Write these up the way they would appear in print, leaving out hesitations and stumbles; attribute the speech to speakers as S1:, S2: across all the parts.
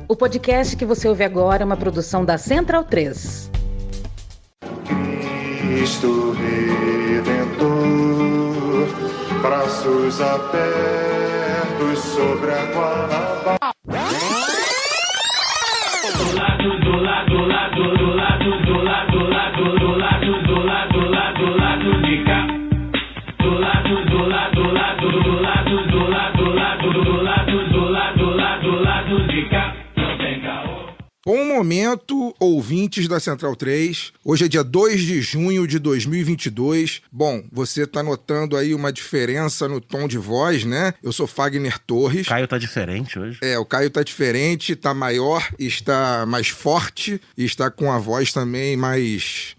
S1: O podcast que você ouve agora é uma produção da Central 3.
S2: Cristo Redentor, braços abertos sobre a Guanabara.
S3: Bom momento, ouvintes da Central 3. Hoje é dia 2 de junho de 2022. Bom, você tá notando aí uma diferença no tom de voz, né? Eu sou Fagner Torres.
S4: Caio tá diferente hoje.
S3: O Caio tá diferente, tá maior, está mais forte e está com a voz também mais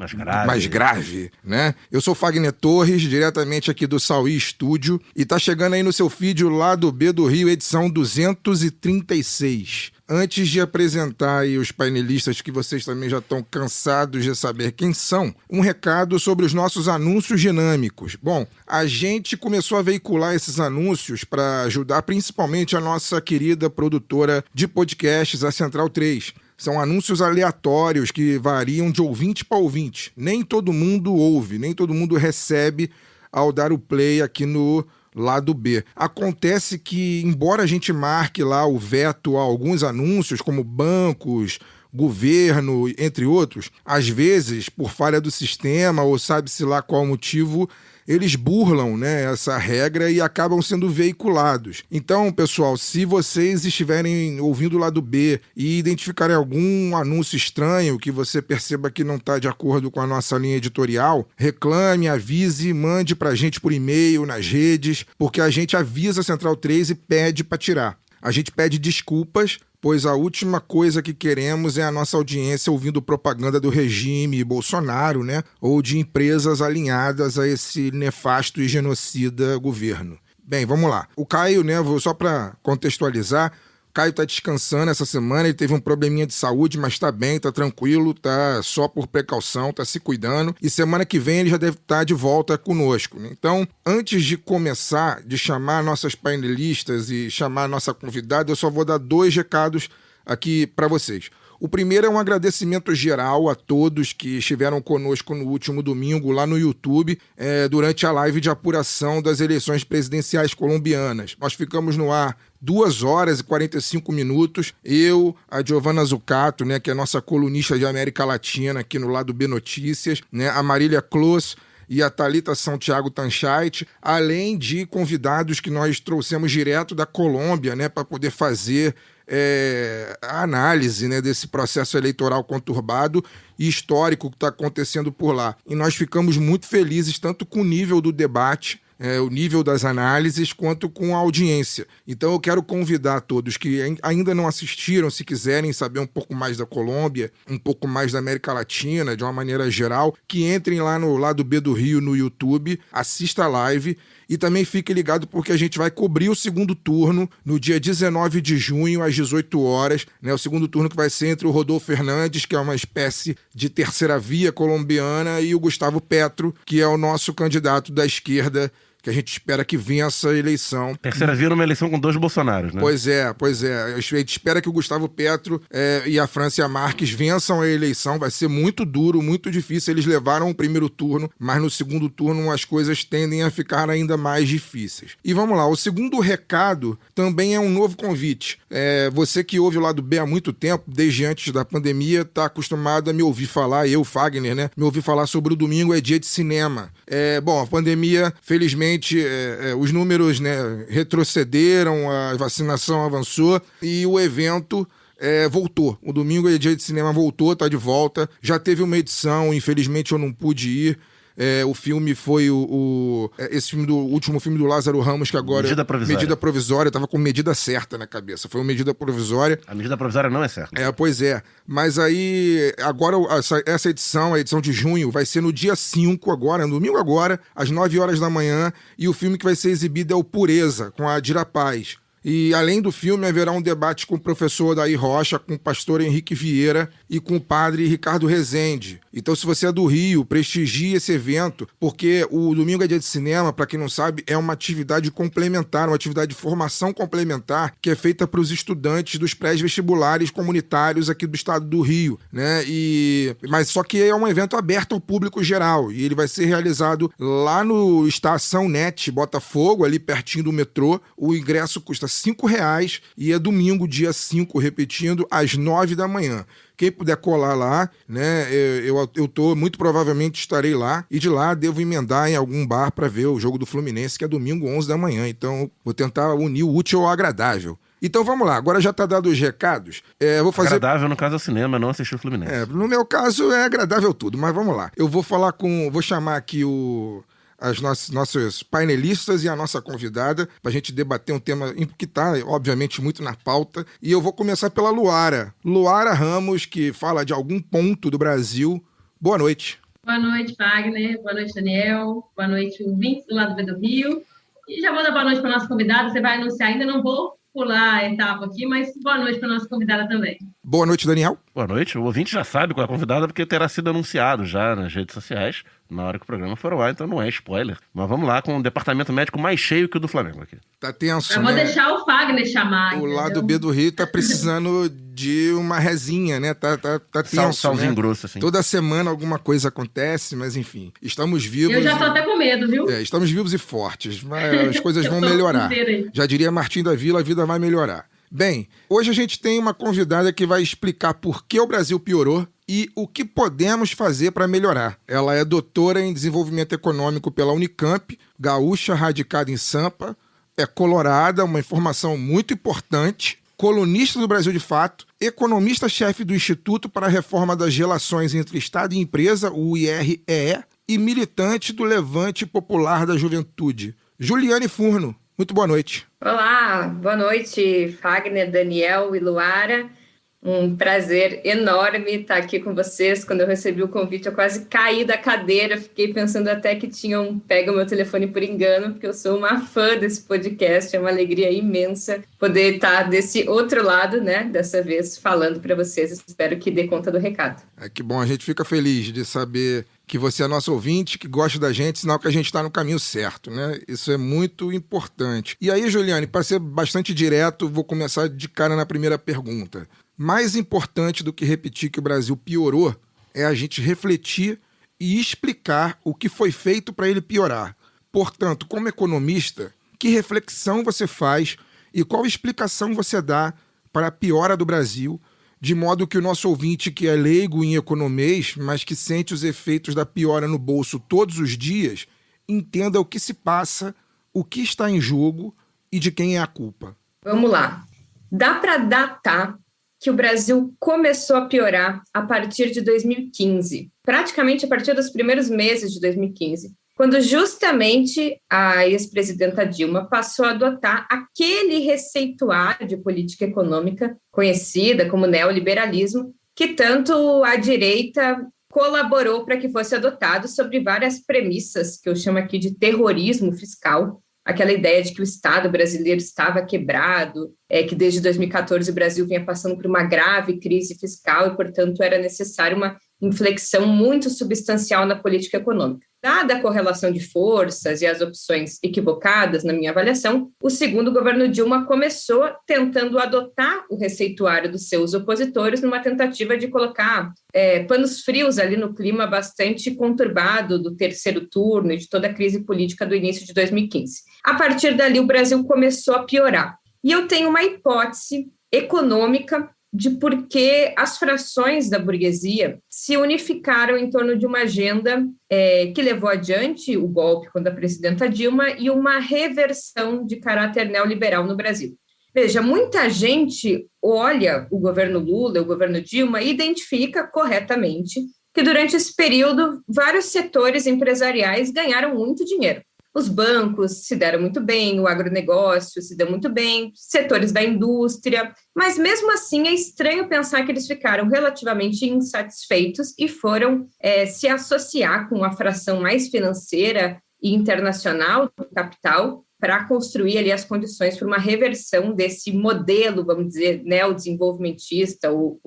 S3: grave, né? Eu sou Fagner Torres, diretamente aqui do Sauí Estúdio, e tá chegando aí no seu feed o Lado B do Rio, edição 236. Antes de apresentar aí os painelistas que vocês também já estão cansados de saber quem são, um recado sobre os nossos anúncios dinâmicos. Bom, a gente começou a veicular esses anúncios para ajudar principalmente a nossa querida produtora de podcasts, a Central 3. São anúncios aleatórios que variam de ouvinte para ouvinte. Nem todo mundo ouve, nem todo mundo recebe ao dar o play aqui no Lado B. Acontece que, embora a gente marque lá o veto a alguns anúncios, como bancos, governo, entre outros, às vezes, por falha do sistema ou sabe-se lá qual motivo, eles burlam, né, essa regra e acabam sendo veiculados. Então, pessoal, se vocês estiverem ouvindo o Lado B e identificarem algum anúncio estranho que você perceba que não está de acordo com a nossa linha editorial, reclame, avise, mande pra gente por e-mail, nas redes, porque a gente avisa a Central 3 e pede para tirar. A gente pede desculpas, pois a última coisa que queremos é a nossa audiência ouvindo propaganda do regime Bolsonaro, né? Ou de empresas alinhadas a esse nefasto e genocida governo. Bem, vamos lá. O Caio, né, só para contextualizar, o Caio tá descansando essa semana, ele teve um probleminha de saúde, mas tá bem, tá tranquilo, tá só por precaução, tá se cuidando, e semana que vem ele já deve estar de volta conosco, né? Então, antes de começar, de chamar nossas painelistas e chamar a nossa convidada, eu só vou dar 2 recados aqui para vocês. O primeiro é um agradecimento geral a todos que estiveram conosco no último domingo lá no YouTube, durante a live de apuração das eleições presidenciais colombianas. Nós ficamos no ar 2 horas e 45 minutos. Eu, a Giovana Zucato, né, que é a nossa colunista de América Latina aqui no Lado B Notícias, né, a Marília Clos e a Thalita São Tiago Tanchait, além de convidados que nós trouxemos direto da Colômbia, né, para poder fazer a análise, né, desse processo eleitoral conturbado e histórico que está acontecendo por lá. E nós ficamos muito felizes tanto com o nível do debate, o nível das análises, quanto com a audiência. Então eu quero convidar todos que ainda não assistiram, se quiserem saber um pouco mais da Colômbia, um pouco mais da América Latina, de uma maneira geral, que entrem lá no Lado B do Rio no YouTube, assista a live e também fique ligado porque a gente vai cobrir o segundo turno no dia 19 de junho, às 18 horas, né? O segundo turno que vai ser entre o Rodolfo Fernandes, que é uma espécie de terceira via colombiana, e o Gustavo Petro, que é o nosso candidato da esquerda, que a gente espera que vença a eleição.
S4: Terceira via numa eleição com 2 Bolsonaros, né?
S3: Pois é. A gente espera que o Gustavo Petro e a Francia Marques vençam a eleição. Vai ser muito duro, muito difícil. Eles levaram o primeiro turno, mas no segundo turno as coisas tendem a ficar ainda mais difíceis. E vamos lá, o segundo recado também é um novo convite. Você que ouve o Lado B há muito tempo, desde antes da pandemia, está acostumado a me ouvir falar, eu, Fagner, né? Me ouvir falar sobre o domingo é dia de cinema. Bom, a pandemia, felizmente, os números, né, retrocederam, a vacinação avançou e o evento voltou. O domingo é dia de cinema, voltou, tá de volta. Já teve uma edição, infelizmente eu não pude ir. O filme foi esse filme último filme do Lázaro Ramos, que agora... Medida provisória. Eu tava com medida certa na cabeça. Foi uma medida provisória.
S4: A medida provisória não é certa.
S3: Pois é. Mas aí, agora, essa edição, a edição de junho, vai ser no dia 5 agora, no domingo agora, às 9 horas da manhã. E o filme que vai ser exibido é o Pureza, com a Dira Paz. E além do filme, haverá um debate com o professor Odair Rocha, com o pastor Henrique Vieira e com o padre Ricardo Rezende. Então, se você é do Rio, prestigie esse evento, porque o Domingo é Dia de Cinema, para quem não sabe, é uma atividade complementar, uma atividade de formação complementar que é feita para os estudantes dos pré-vestibulares comunitários aqui do estado do Rio, né? Mas só que é um evento aberto ao público geral e ele vai ser realizado lá no Estação Net Botafogo, ali pertinho do metrô. O ingresso custa R$5 e é domingo, dia 5, repetindo, às 9 da manhã. Quem puder colar lá, né, muito provavelmente estarei lá, e de lá devo emendar em algum bar para ver o jogo do Fluminense, que é domingo, 11 da manhã. Então, vou tentar unir o útil ao agradável. Então vamos lá, agora já está dado os recados. Vou fazer...
S4: Agradável no caso é o cinema, não assistir o Fluminense.
S3: No meu caso é agradável tudo, mas vamos lá. Eu vou chamar aqui as nossos painelistas e a nossa convidada para a gente debater um tema que está, obviamente, muito na pauta. E eu vou começar pela Luara. Luara Ramos, que fala de algum ponto do Brasil. Boa noite.
S5: Boa noite, Wagner. Boa noite, Daniel. Boa noite, ouvintes do lado B do Rio. E já vou dar boa noite para a nossa convidada. Você vai anunciar ainda, não vou pular a etapa aqui, mas boa noite para a nossa convidada também.
S3: Boa noite, Daniel.
S4: Boa noite. O ouvinte já sabe qual é a convidada, porque terá sido anunciado já nas redes sociais na hora que o programa for ao ar, então não é spoiler. Mas vamos lá com o departamento médico mais cheio que o do Flamengo aqui.
S3: Tá tenso,
S5: Eu vou deixar o Fagner chamar.
S3: O lado B do Rio tá precisando de uma rezinha, né? Tá tenso,
S4: salzinho,
S3: né?
S4: Grosso, assim.
S3: Toda semana alguma coisa acontece, mas enfim, estamos vivos.
S5: Eu já tô até com medo, viu?
S3: Estamos vivos e fortes, mas as coisas vão melhorar. Já diria Martim da Vila, a vida vai melhorar. Bem, hoje a gente tem uma convidada que vai explicar por que o Brasil piorou e o que podemos fazer para melhorar. Ela é doutora em desenvolvimento econômico pela Unicamp, gaúcha radicada em Sampa, é colorada, uma informação muito importante, colunista do Brasil de Fato, economista-chefe do Instituto para a Reforma das Relações entre Estado e Empresa, o IREE, e militante do Levante Popular da Juventude. Juliane Furno, muito boa noite.
S6: Olá, boa noite, Fagner, Daniel e Luara. Um prazer enorme estar aqui com vocês. Quando eu recebi o convite, eu quase caí da cadeira. Fiquei pensando até que tinham pego meu telefone por engano, porque eu sou uma fã desse podcast. É uma alegria imensa poder estar desse outro lado, né? Dessa vez falando para vocês. Espero que dê conta do recado.
S3: Que bom, a gente fica feliz de saber que você é nosso ouvinte, que gosta da gente, sinal que a gente está no caminho certo, né? Isso é muito importante. E aí, Juliane, para ser bastante direto, vou começar de cara na primeira pergunta. Mais importante do que repetir que o Brasil piorou é a gente refletir e explicar o que foi feito para ele piorar. Portanto, como economista, que reflexão você faz e qual explicação você dá para a piora do Brasil, de modo que o nosso ouvinte, que é leigo em economês, mas que sente os efeitos da piora no bolso todos os dias, entenda o que se passa, o que está em jogo e de quem é a culpa.
S6: Vamos lá. Dá para datar que o Brasil começou a piorar a partir de 2015, praticamente a partir dos primeiros meses de 2015, quando justamente a ex-presidenta Dilma passou a adotar aquele receituário de política econômica conhecida como neoliberalismo, que tanto a direita colaborou para que fosse adotado sobre várias premissas, que eu chamo aqui de terrorismo fiscal, aquela ideia de que o Estado brasileiro estava quebrado, que desde 2014 o Brasil vinha passando por uma grave crise fiscal e, portanto, era necessário uma inflexão muito substancial na política econômica. Dada a correlação de forças e as opções equivocadas, na minha avaliação, o segundo governo Dilma começou tentando adotar o receituário dos seus opositores numa tentativa de colocar panos frios ali no clima bastante conturbado do terceiro turno e de toda a crise política do início de 2015. A partir dali, o Brasil começou a piorar. E eu tenho uma hipótese econômica de por que as frações da burguesia se unificaram em torno de uma agenda que levou adiante o golpe contra a presidenta Dilma e uma reversão de caráter neoliberal no Brasil. Veja, muita gente olha o governo Lula, o governo Dilma e identifica corretamente que durante esse período vários setores empresariais ganharam muito dinheiro. Os bancos se deram muito bem, o agronegócio se deu muito bem, setores da indústria, mas mesmo assim é estranho pensar que eles ficaram relativamente insatisfeitos e foram se associar com a fração mais financeira e internacional do capital para construir ali as condições para uma reversão desse modelo, vamos dizer, neodesenvolvimentista ou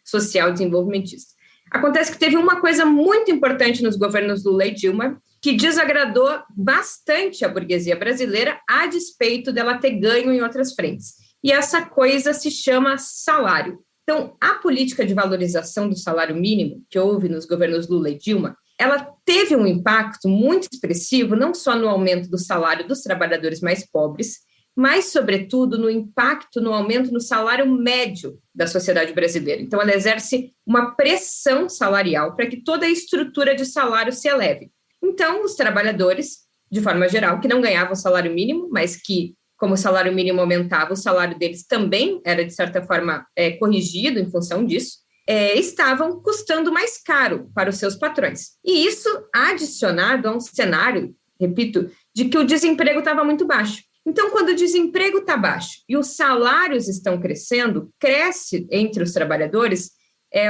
S6: social-desenvolvimentista. Acontece que teve uma coisa muito importante nos governos Lula e Dilma, que desagradou bastante a burguesia brasileira, a despeito dela ter ganho em outras frentes. E essa coisa se chama salário. Então, a política de valorização do salário mínimo, que houve nos governos Lula e Dilma, ela teve um impacto muito expressivo, não só no aumento do salário dos trabalhadores mais pobres, mas, sobretudo, no impacto no aumento no salário médio da sociedade brasileira. Então, ela exerce uma pressão salarial para que toda a estrutura de salário se eleve. Então, os trabalhadores, de forma geral, que não ganhavam salário mínimo, mas que, como o salário mínimo aumentava, o salário deles também era, de certa forma, corrigido em função disso, estavam custando mais caro para os seus patrões. E isso adicionado a um cenário, repito, de que o desemprego estava muito baixo. Então, quando o desemprego está baixo e os salários estão crescendo, cresce entre os trabalhadores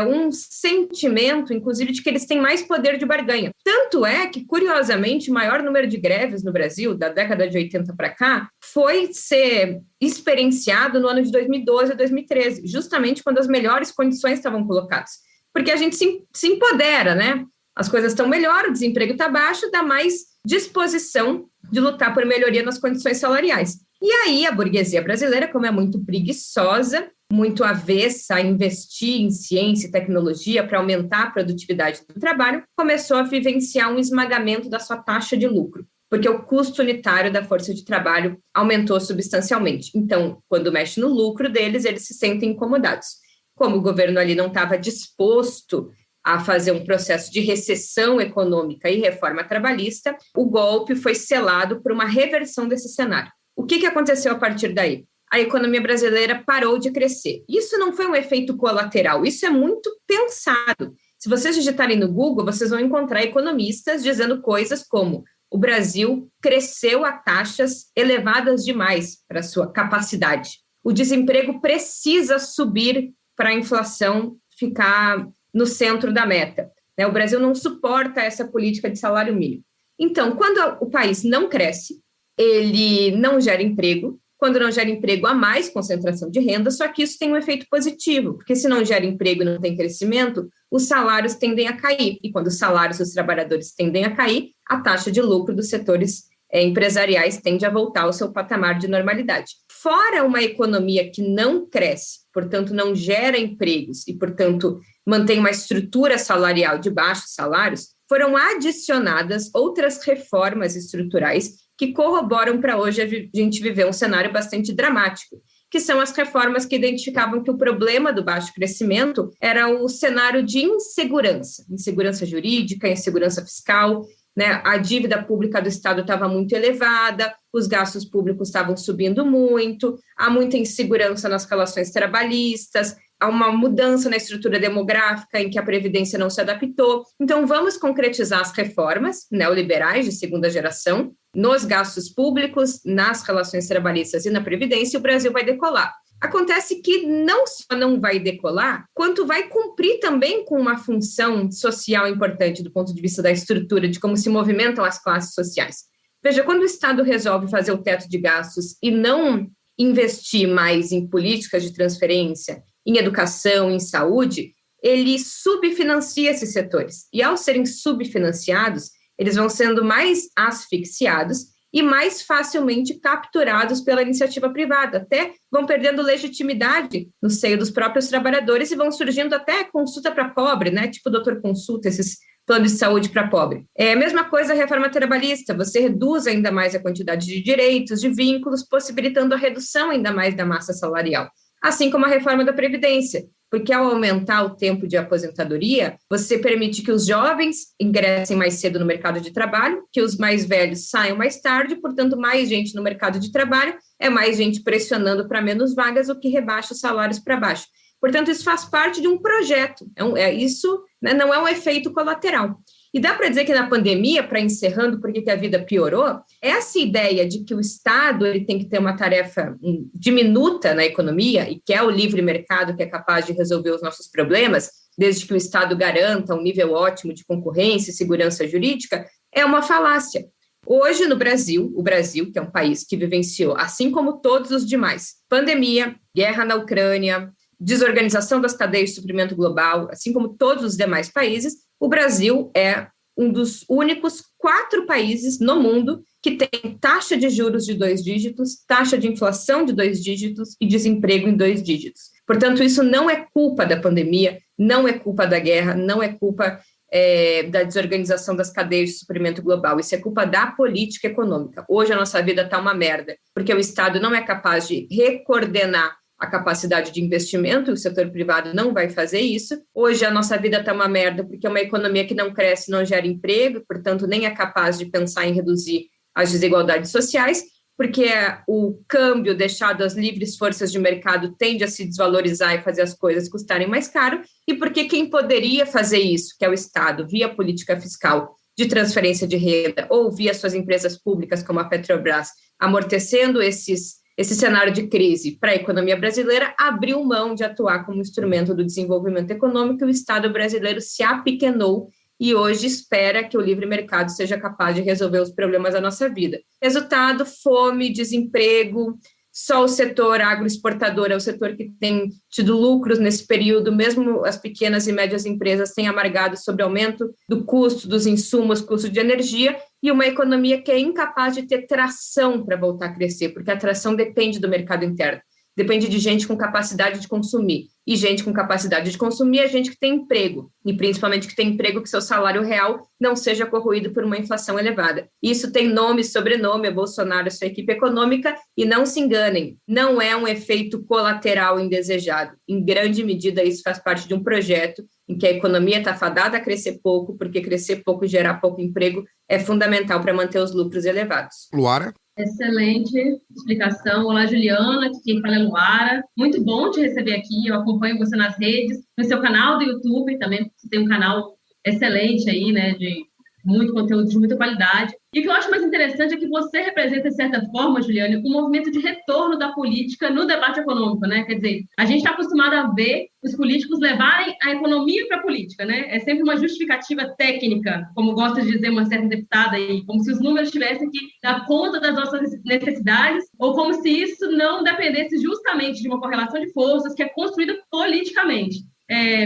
S6: um sentimento, inclusive, de que eles têm mais poder de barganha. Tanto é que, curiosamente, o maior número de greves no Brasil, da década de 80 para cá, foi ser experienciado no ano de 2012 a 2013, justamente quando as melhores condições estavam colocadas. Porque a gente se empodera, né? As coisas estão melhor, o desemprego está baixo, dá mais disposição de lutar por melhoria nas condições salariais. E aí a burguesia brasileira, como é muito preguiçosa, muito avessa a investir em ciência e tecnologia para aumentar a produtividade do trabalho, começou a vivenciar um esmagamento da sua taxa de lucro, porque o custo unitário da força de trabalho aumentou substancialmente. Então, quando mexe no lucro deles, eles se sentem incomodados. Como o governo ali não estava disposto a fazer um processo de recessão econômica e reforma trabalhista, o golpe foi selado por uma reversão desse cenário. O que aconteceu a partir daí? A economia brasileira parou de crescer. Isso não foi um efeito colateral, isso é muito pensado. Se vocês digitarem no Google, vocês vão encontrar economistas dizendo coisas como: o Brasil cresceu a taxas elevadas demais para a sua capacidade. O desemprego precisa subir para a inflação ficar no centro da meta. O Brasil não suporta essa política de salário mínimo. Então, quando o país não cresce, ele não gera emprego. Quando não gera emprego, há mais concentração de renda, só que isso tem um efeito positivo, porque se não gera emprego e não tem crescimento, os salários tendem a cair. E quando os salários dos trabalhadores tendem a cair, a taxa de lucro dos setores empresariais tende a voltar ao seu patamar de normalidade. Fora uma economia que não cresce, portanto, não gera empregos e, portanto, mantém uma estrutura salarial de baixos salários, foram adicionadas outras reformas estruturais que corroboram para hoje a gente viver um cenário bastante dramático, que são as reformas que identificavam que o problema do baixo crescimento era o cenário de insegurança jurídica, insegurança fiscal, né? A dívida pública do Estado estava muito elevada, os gastos públicos estavam subindo muito, há muita insegurança nas relações trabalhistas, há uma mudança na estrutura demográfica em que a Previdência não se adaptou. Então, vamos concretizar as reformas neoliberais de segunda geração nos gastos públicos, nas relações trabalhistas e na Previdência, e o Brasil vai decolar. Acontece que não só não vai decolar, quanto vai cumprir também com uma função social importante do ponto de vista da estrutura, de como se movimentam as classes sociais. Veja, quando o Estado resolve fazer o teto de gastos e não investir mais em políticas de transferência, em educação, em saúde, ele subfinancia esses setores. E ao serem subfinanciados, eles vão sendo mais asfixiados e mais facilmente capturados pela iniciativa privada, até vão perdendo legitimidade no seio dos próprios trabalhadores e vão surgindo até consulta para pobre, né? Tipo doutor consulta, esses planos de saúde para pobre. É a mesma coisa a reforma trabalhista, você reduz ainda mais a quantidade de direitos, de vínculos, possibilitando a redução ainda mais da massa salarial. Assim como a reforma da Previdência, porque ao aumentar o tempo de aposentadoria, você permite que os jovens ingressem mais cedo no mercado de trabalho, que os mais velhos saiam mais tarde, portanto, mais gente no mercado de trabalho, é mais gente pressionando para menos vagas, o que rebaixa os salários para baixo. Portanto, isso faz parte de um projeto, isso, né, não é um efeito colateral. E dá para dizer que na pandemia, para encerrando, porque a vida piorou, essa ideia de que o Estado ele tem que ter uma tarefa diminuta na economia, e que é o livre mercado que é capaz de resolver os nossos problemas, desde que o Estado garanta um nível ótimo de concorrência e segurança jurídica, é uma falácia. Hoje, no Brasil, o Brasil, que é um país que vivenciou, assim como todos os demais, pandemia, guerra na Ucrânia, desorganização das cadeias de suprimento global, assim como todos os demais países, o Brasil é um dos únicos 4 países no mundo que tem taxa de juros de 2 dígitos, taxa de inflação de 2 dígitos e desemprego em 2 dígitos. Portanto, isso não é culpa da pandemia, não é culpa da guerra, não é culpa da desorganização das cadeias de suprimento global. Isso é culpa da política econômica. Hoje a nossa vida está uma merda, porque o Estado não é capaz de recoordenar a capacidade de investimento, o setor privado não vai fazer isso. Hoje a nossa vida está uma merda, porque é uma economia que não cresce, não gera emprego, portanto nem é capaz de pensar em reduzir as desigualdades sociais, porque o câmbio deixado às livres forças de mercado tende a se desvalorizar e fazer as coisas custarem mais caro, e porque quem poderia fazer isso, que é o Estado, via política fiscal de transferência de renda ou via suas empresas públicas, como a Petrobras, amortecendo esse cenário de crise para a economia brasileira, abriu mão de atuar como instrumento do desenvolvimento econômico, e o Estado brasileiro se apequenou e hoje espera que o livre mercado seja capaz de resolver os problemas da nossa vida. Resultado, fome, desemprego, só o setor agroexportador é o setor que tem tido lucros nesse período, mesmo as pequenas e médias empresas têm amargado sobre o aumento do custo dos insumos, custo de energia, e uma economia que é incapaz de ter tração para voltar a crescer, porque a tração depende do mercado interno. Depende de gente com capacidade de consumir. E gente com capacidade de consumir é gente que tem emprego. E principalmente que tem emprego que seu salário real não seja corroído por uma inflação elevada. Isso tem nome e sobrenome, é Bolsonaro e sua equipe econômica. E não se enganem, não é um efeito colateral indesejado. Em grande medida, isso faz parte de um projeto em que a economia está fadada a crescer pouco, porque crescer pouco e gerar pouco emprego é fundamental para manter os lucros elevados.
S3: Luara?
S5: Excelente explicação. Olá, Juliana, aqui quem fala é Luara. Muito bom te receber aqui, eu acompanho você nas redes, no seu canal do YouTube também, você tem um canal excelente aí, né, de muito conteúdo de muita qualidade. E o que eu acho mais interessante é que você representa, de certa forma, Juliana, um movimento de retorno da política no debate econômico, né? Quer dizer, a gente está acostumado a ver os políticos levarem a economia para a política, né? É sempre uma justificativa técnica, como gosta de dizer uma certa deputada aí, como se os números tivessem que dar conta das nossas necessidades, ou como se isso não dependesse justamente de uma correlação de forças que é construída politicamente.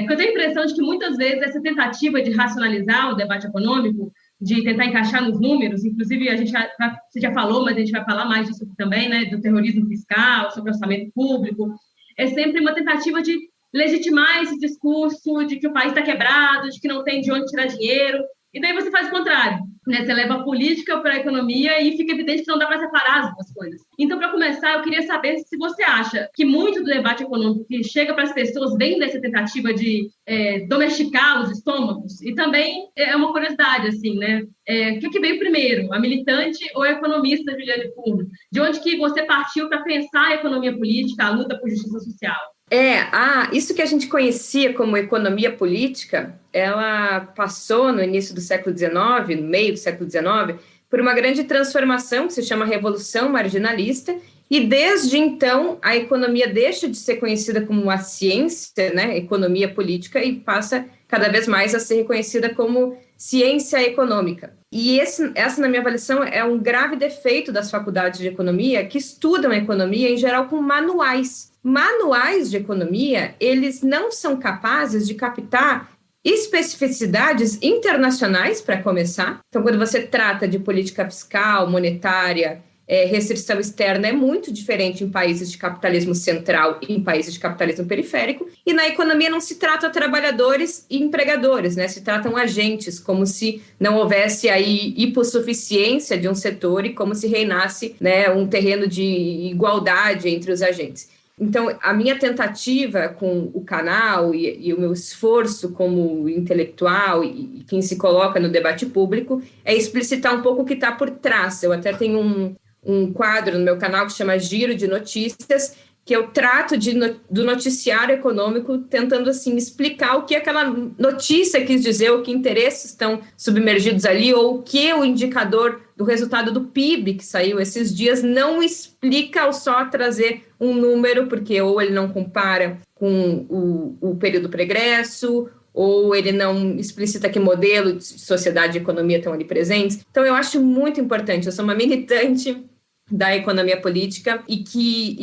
S5: Porque eu tenho a impressão de que muitas vezes essa tentativa de racionalizar o debate econômico, de tentar encaixar nos números, inclusive você já falou, mas a gente vai falar mais disso aqui também, né, do terrorismo fiscal, sobre orçamento público, é sempre uma tentativa de legitimar esse discurso de que o país está quebrado, de que não tem de onde tirar dinheiro, e daí você faz o contrário, né? Você leva a política para a economia e fica evidente que não dá para separar as duas coisas. Então, para começar, eu queria saber se você acha que muito do debate econômico que chega para as pessoas vem dessa tentativa de domesticar os estômagos, e também é uma curiosidade, assim, né? O que veio primeiro, a militante ou a economista Juliane Furno? De onde que você partiu para pensar a economia política, a luta por justiça social?
S6: Isso que a gente conhecia como economia política, ela passou no início do século XIX, no meio do século XIX, por uma grande transformação que se chama Revolução Marginalista, e desde então a economia deixa de ser conhecida como uma ciência, né, economia política, e passa cada vez mais a ser reconhecida como ciência econômica. E essa, na minha avaliação, é um grave defeito das faculdades de economia, que estudam economia, em geral, com manuais. Manuais de economia, eles não são capazes de captar especificidades internacionais, para começar. Então, quando você trata de política fiscal, monetária, restrição externa, é muito diferente em países de capitalismo central e em países de capitalismo periférico. E na economia não se trata trabalhadores e empregadores, né? Se tratam agentes, como se não houvesse aí hipossuficiência de um setor e como se reinasse, né, um terreno de igualdade entre os agentes. Então, a minha tentativa com o canal e o meu esforço como intelectual e quem se coloca no debate público é explicitar um pouco o que está por trás. Eu até tenho um quadro no meu canal que chama Giro de Notícias, que eu trato do noticiário econômico, tentando assim explicar o que aquela notícia quis dizer, o que interesses estão submergidos ali, ou o que o indicador do resultado do PIB que saiu esses dias não explica ao só trazer um número, porque ou ele não compara com o período pregresso, ou ele não explicita que modelo de sociedade e economia estão ali presentes. Então, eu acho muito importante, eu sou uma militante da economia política e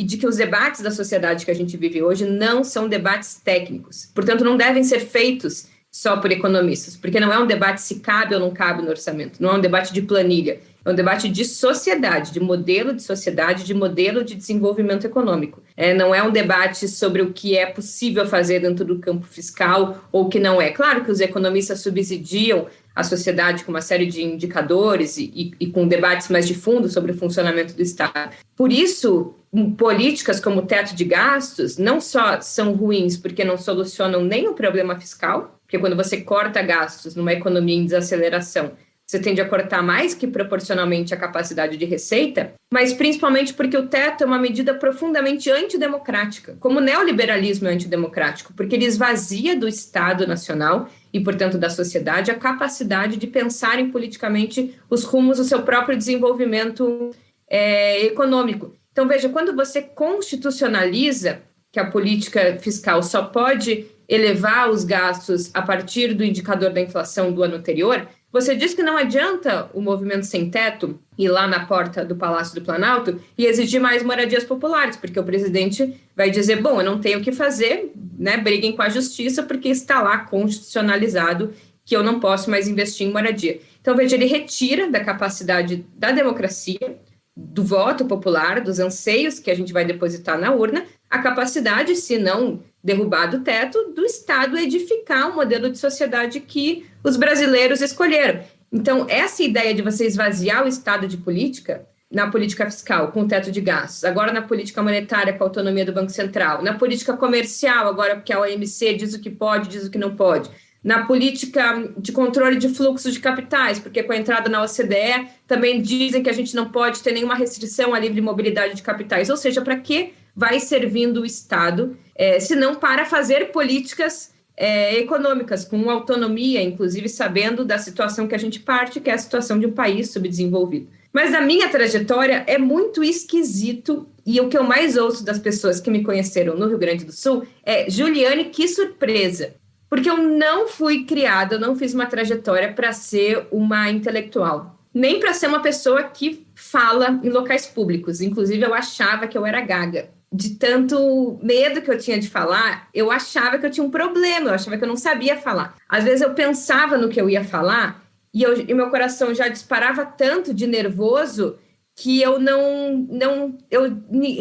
S6: de que os debates da sociedade que a gente vive hoje não são debates técnicos. Portanto, não devem ser feitos só por economistas, porque não é um debate se cabe ou não cabe no orçamento, não é um debate de planilha, é um debate de sociedade, de modelo de sociedade, de modelo de desenvolvimento econômico. Não é um debate sobre o que é possível fazer dentro do campo fiscal ou o que não é. Claro que os economistas subsidiam a sociedade com uma série de indicadores e com debates mais de fundo sobre o funcionamento do Estado. Por isso, políticas como o teto de gastos não só são ruins porque não solucionam nem o problema fiscal, porque quando você corta gastos numa economia em desaceleração, você tende a cortar mais que proporcionalmente a capacidade de receita, mas principalmente porque o teto é uma medida profundamente antidemocrática, como o neoliberalismo é antidemocrático, porque ele esvazia do Estado nacional e, portanto, da sociedade a capacidade de pensarem politicamente os rumos do seu próprio desenvolvimento econômico. Então, veja, quando você constitucionaliza que a política fiscal só pode elevar os gastos a partir do indicador da inflação do ano anterior, você diz que não adianta o movimento sem teto ir lá na porta do Palácio do Planalto e exigir mais moradias populares, porque o presidente vai dizer, bom, eu não tenho o que fazer, né, briguem com a justiça, porque está lá constitucionalizado que eu não posso mais investir em moradia. Então, veja, ele retira da capacidade da democracia, do voto popular, dos anseios que a gente vai depositar na urna, a capacidade, se não derrubar do teto, do Estado edificar um modelo de sociedade que os brasileiros escolheram. Então, essa ideia de você esvaziar o Estado de política, na política fiscal, com o teto de gastos, agora na política monetária, com a autonomia do Banco Central, na política comercial, agora porque a OMC diz o que pode, diz o que não pode, na política de controle de fluxos de capitais, porque com a entrada na OCDE também dizem que a gente não pode ter nenhuma restrição à livre mobilidade de capitais. Ou seja, para que vai servindo o Estado, se não para fazer políticas econômicas, com autonomia, inclusive sabendo da situação que a gente parte, que é a situação de um país subdesenvolvido. Mas na minha trajetória é muito esquisito, e o que eu mais ouço das pessoas que me conheceram no Rio Grande do Sul é: Juliane, que surpresa! Porque eu não fui criada, eu não fiz uma trajetória para ser uma intelectual, nem para ser uma pessoa que fala em locais públicos. Inclusive, eu achava que eu era gaga. De tanto medo que eu tinha de falar, eu achava que eu tinha um problema, eu achava que eu não sabia falar. Às vezes eu pensava no que eu ia falar e meu coração já disparava tanto de nervoso que eu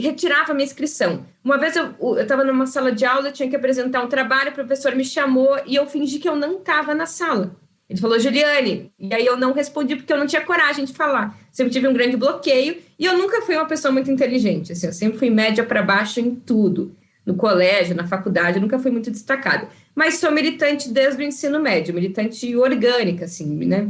S6: retirava a minha inscrição. Uma vez eu estava numa sala de aula, eu tinha que apresentar um trabalho, o professor me chamou e eu fingi que eu não estava na sala. Ele falou, Juliane, e aí eu não respondi porque eu não tinha coragem de falar. Sempre tive um grande bloqueio e eu nunca fui uma pessoa muito inteligente, assim, eu sempre fui média para baixo em tudo. No colégio, na faculdade, eu nunca fui muito destacada. Mas sou militante desde o ensino médio, militante orgânica, assim, né?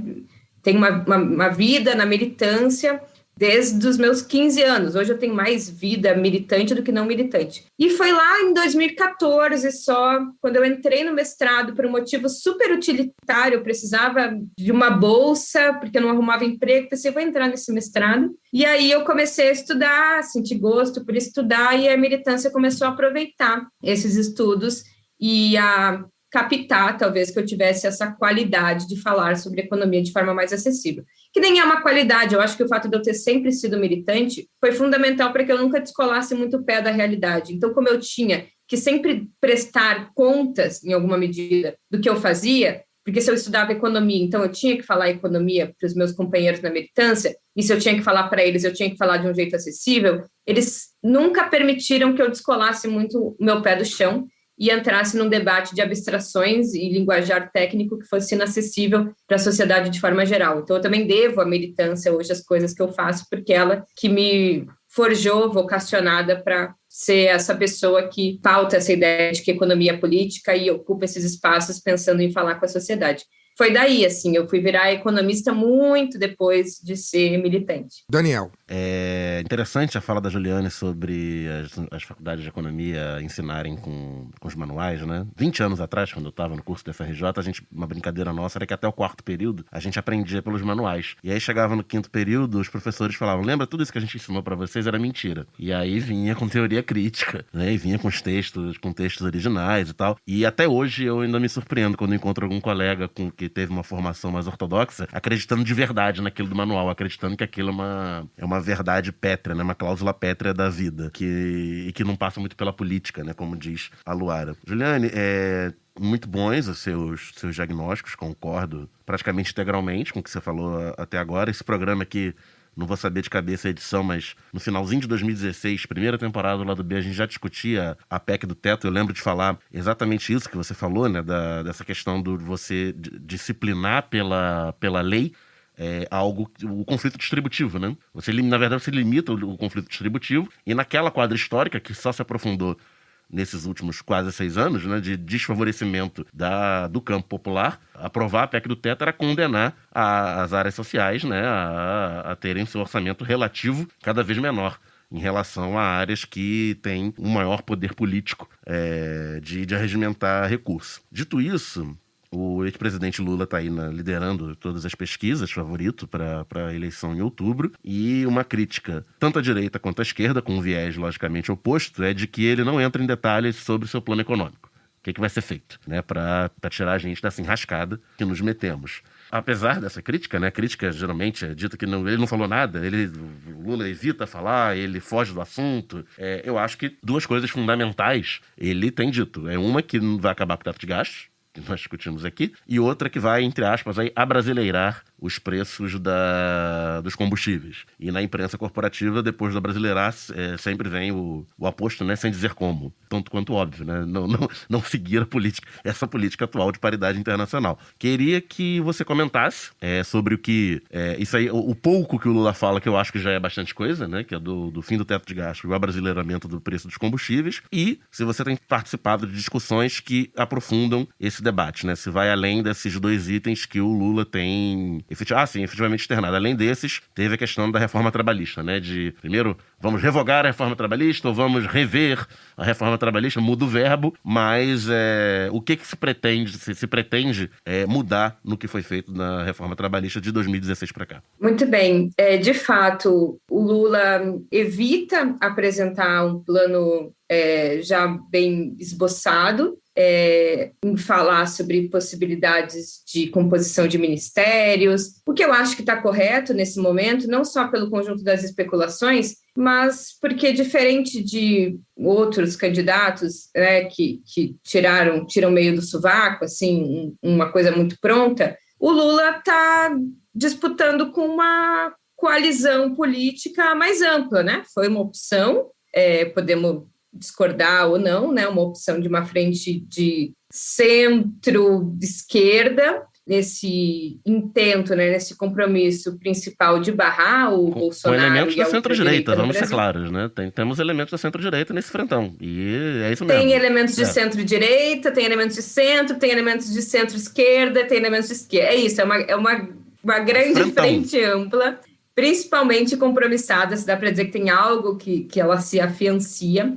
S6: Tenho uma vida na militância desde os meus 15 anos. Hoje eu tenho mais vida militante do que não militante. E foi lá em 2014 só, quando eu entrei no mestrado por um motivo super utilitário, eu precisava de uma bolsa, porque eu não arrumava emprego, pensei, vou entrar nesse mestrado. E aí eu comecei a estudar, senti gosto por estudar, e a militância começou a aproveitar esses estudos e a captar, talvez, que eu tivesse essa qualidade de falar sobre economia de forma mais acessível. Que nem é uma qualidade, eu acho que o fato de eu ter sempre sido militante foi fundamental para que eu nunca descolasse muito o pé da realidade. Então, como eu tinha que sempre prestar contas, em alguma medida, do que eu fazia, porque se eu estudava economia, então eu tinha que falar economia para os meus companheiros na militância, e se eu tinha que falar para eles, eu tinha que falar de um jeito acessível, eles nunca permitiram que eu descolasse muito o meu pé do chão e entrasse num debate de abstrações e linguajar técnico que fosse inacessível para a sociedade de forma geral. Então, eu também devo à militância hoje as coisas que eu faço, porque ela que me forjou, vocacionada para ser essa pessoa que pauta essa ideia de que economia é política e ocupa esses espaços pensando em falar com a sociedade. foi daí, assim, eu fui virar economista muito depois de ser militante.
S3: Daniel.
S4: É interessante a fala da Juliane sobre as faculdades de economia ensinarem com os manuais, né? 20 anos atrás, quando eu estava no curso da FRJ, uma brincadeira nossa era que até o 4º período a gente aprendia pelos manuais. E aí chegava no 5º período, os professores falavam, lembra, tudo isso que a gente ensinou para vocês era mentira. E aí vinha com teoria crítica, né? E vinha com textos originais e tal. E até hoje eu ainda me surpreendo quando encontro algum colega que teve uma formação mais ortodoxa, acreditando de verdade naquilo do manual, acreditando que aquilo é uma verdade pétrea, né? Uma cláusula pétrea da vida, e que não passa muito pela política, né? Como diz a Luara. Juliane, muito bons os seus diagnósticos, concordo praticamente integralmente com o que você falou até agora. Esse programa aqui, não vou saber de cabeça a edição, mas no finalzinho de 2016, primeira temporada do Lado B, a gente já discutia a PEC do teto. Eu lembro de falar exatamente isso que você falou, né? Dessa questão do você disciplinar pela lei o conflito distributivo, né? Na verdade, você limita o conflito distributivo, e naquela quadra histórica que só se aprofundou nesses últimos quase 6 anos, né, de desfavorecimento do campo popular, aprovar a PEC do teto era condenar as áreas sociais, né, a terem seu orçamento relativo cada vez menor em relação a áreas que têm um maior poder político de arregimentar recursos. Dito isso, o ex-presidente Lula está aí liderando todas as pesquisas, favorito para a eleição em outubro, e uma crítica, tanto à direita quanto à esquerda, com um viés logicamente oposto, é de que ele não entra em detalhes sobre o seu plano econômico. O que vai ser feito, né, para tirar a gente dessa enrascada que nos metemos. Apesar dessa crítica, né, a crítica geralmente é dita que ele não falou nada, o Lula evita falar, ele foge do assunto. Eu acho que 2 coisas fundamentais ele tem dito. Uma que vai acabar com o teto de gastos, que nós discutimos aqui, e outra que vai, entre aspas, abrasileirar os preços dos combustíveis. E na imprensa corporativa, depois do abrasileirar, sempre vem o aposto, né, sem dizer como. Tanto quanto óbvio, né? Não seguir essa política atual de paridade internacional. Queria que você comentasse sobre o que... isso aí, o pouco que o Lula fala, que eu acho que já é bastante coisa, né? Que é do fim do teto de gastos, o abrasileiramento do preço dos combustíveis, e se você tem participado de discussões que aprofundam esse debate, né? Se vai além desses 2 itens que o Lula tem efetivamente externado. Além desses, teve a questão da reforma trabalhista, né? De, primeiro, vamos revogar a reforma trabalhista ou vamos rever a reforma trabalhista, muda o verbo, mas o que se pretende mudar no que foi feito na reforma trabalhista de 2016 para cá?
S6: Muito bem. De fato, o Lula evita apresentar um plano já bem esboçado, em falar sobre possibilidades de composição de ministérios, o que eu acho que está correto nesse momento, não só pelo conjunto das especulações, mas porque, diferente de outros candidatos, né, que tiram meio do sovaco, assim, uma coisa muito pronta, o Lula está disputando com uma coalizão política mais ampla, né? Foi uma opção, podemos discordar ou não, né, uma opção de uma frente de centro-esquerda, nesse intento, né, nesse compromisso principal de barrar o Bolsonaro.
S4: Com elementos da centro-direita, vamos ser claros, né? Temos elementos da centro-direita nesse frentão, e é isso mesmo.
S6: Tem elementos de centro-direita, tem elementos de centro, tem elementos de centro-esquerda, tem elementos de esquerda. É isso, é uma grande frentão. Frente ampla, principalmente compromissada, se dá para dizer que tem algo que ela se afiancia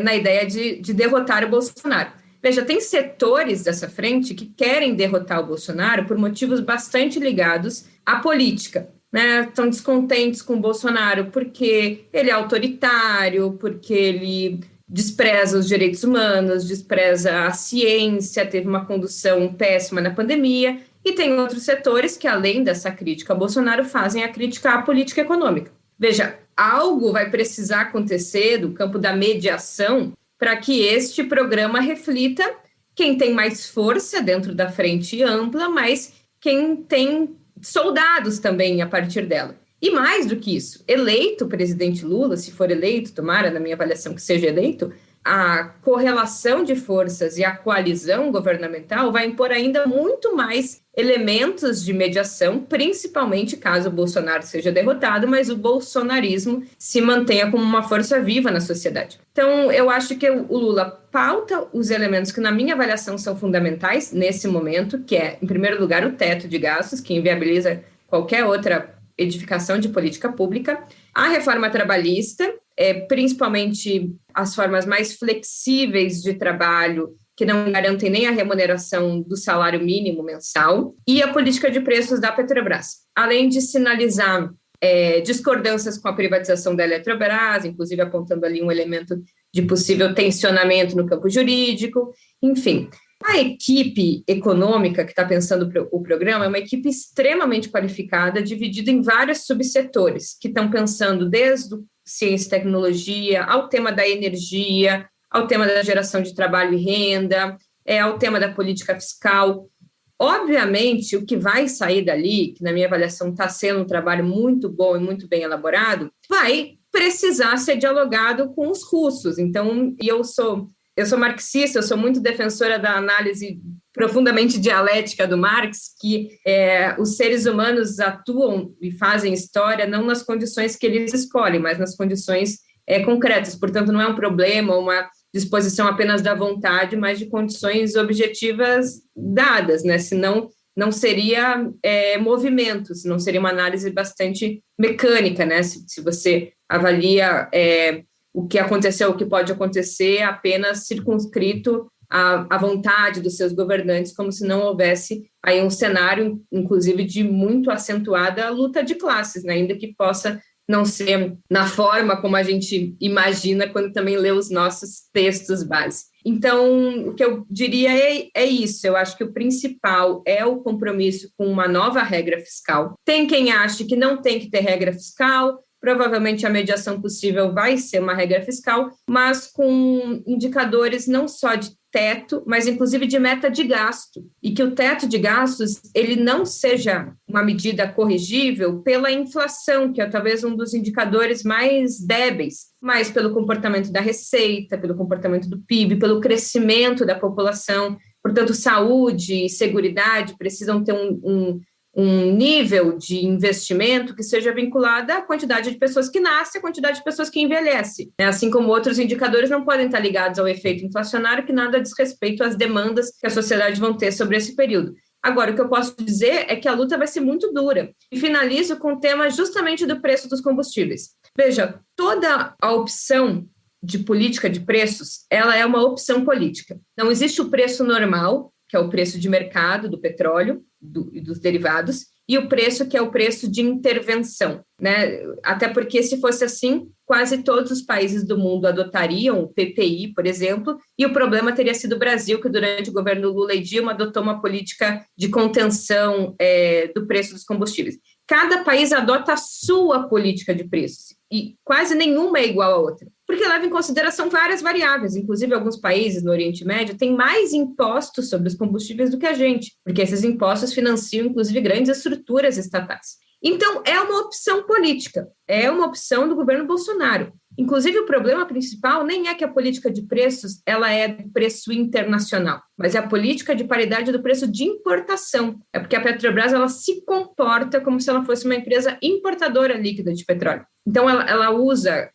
S6: na ideia de derrotar o Bolsonaro. Veja, tem setores dessa frente que querem derrotar o Bolsonaro por motivos bastante ligados à política, né? Estão descontentes com o Bolsonaro porque ele é autoritário, porque ele despreza os direitos humanos, despreza a ciência, teve uma condução péssima na pandemia. E tem outros setores que, além dessa crítica ao Bolsonaro, fazem a crítica à política econômica. Veja, algo vai precisar acontecer do campo da mediação para que este programa reflita quem tem mais força dentro da frente ampla, mas quem tem soldados também a partir dela. E mais do que isso, eleito o presidente Lula, se for eleito, tomara, na minha avaliação, que seja eleito, a correlação de forças e a coalizão governamental vai impor ainda muito mais elementos de mediação, principalmente caso o Bolsonaro seja derrotado, mas o bolsonarismo se mantenha como uma força viva na sociedade. Então, eu acho que o Lula pauta os elementos que, na minha avaliação, são fundamentais nesse momento, que é, em primeiro lugar, o teto de gastos, que inviabiliza qualquer outra edificação de política pública, a reforma trabalhista, principalmente as formas mais flexíveis de trabalho, que não garantem nem a remuneração do salário mínimo mensal, e a política de preços da Petrobras, além de sinalizar discordâncias com a privatização da Eletrobras, inclusive apontando ali um elemento de possível tensionamento no campo jurídico, enfim. A equipe econômica que está pensando o programa é uma equipe extremamente qualificada, dividida em vários subsetores, que estão pensando desde ciência e tecnologia, ao tema da energia, ao tema da geração de trabalho e renda, ao tema da política fiscal. Obviamente, o que vai sair dali, que na minha avaliação está sendo um trabalho muito bom e muito bem elaborado, vai precisar ser dialogado com os russos. Então, eu sou marxista, eu sou muito defensora da análise profundamente dialética do Marx, que os seres humanos atuam e fazem história não nas condições que eles escolhem, mas nas condições concretas. Portanto, não é um problema, uma disposição apenas da vontade, mas de condições objetivas dadas, né? Senão não seria movimento, senão seria uma análise bastante mecânica, né? Se você avalia o que aconteceu, o que pode acontecer, apenas circunscrito à vontade dos seus governantes, como se não houvesse aí um cenário, inclusive, de muito acentuada luta de classes, né? Ainda que possa não ser na forma como a gente imagina quando também lê os nossos textos base. Então, o que eu diria é isso. Eu acho que o principal é o compromisso com uma nova regra fiscal. Tem quem ache que não tem que ter regra fiscal, provavelmente a mediação possível vai ser uma regra fiscal, mas com indicadores não só de teto, mas inclusive de meta de gasto, e que o teto de gastos ele não seja uma medida corrigível pela inflação, que é talvez um dos indicadores mais débeis, mas pelo comportamento da receita, pelo comportamento do PIB, pelo crescimento da população. Portanto, saúde e seguridade precisam ter um nível de investimento que seja vinculado à quantidade de pessoas que nascem, à quantidade de pessoas que envelhecem. Assim como outros indicadores não podem estar ligados ao efeito inflacionário, que nada diz respeito às demandas que a sociedade vão ter sobre esse período. Agora, o que eu posso dizer é que a luta vai ser muito dura. E finalizo com o tema justamente do preço dos combustíveis. Veja, toda a opção de política de preços, ela é uma opção política. Não existe o preço normal, que é o preço de mercado do petróleo e dos derivados, e o preço que é o preço de intervenção, né? Até porque, se fosse assim, quase todos os países do mundo adotariam o PPI, por exemplo, e o problema teria sido o Brasil, que durante o governo Lula e Dilma adotou uma política de contenção do preço dos combustíveis. Cada país adota a sua política de preços, e quase nenhuma é igual à outra, porque leva em consideração várias variáveis. Inclusive, alguns países no Oriente Médio têm mais impostos sobre os combustíveis do que a gente, porque esses impostos financiam, inclusive, grandes estruturas estatais. Então, é uma opção política, é uma opção do governo Bolsonaro. Inclusive, o problema principal nem é que a política de preços ela é de preço internacional, mas é a política de paridade do preço de importação. É porque a Petrobras ela se comporta como se ela fosse uma empresa importadora líquida de petróleo. Então, ela usa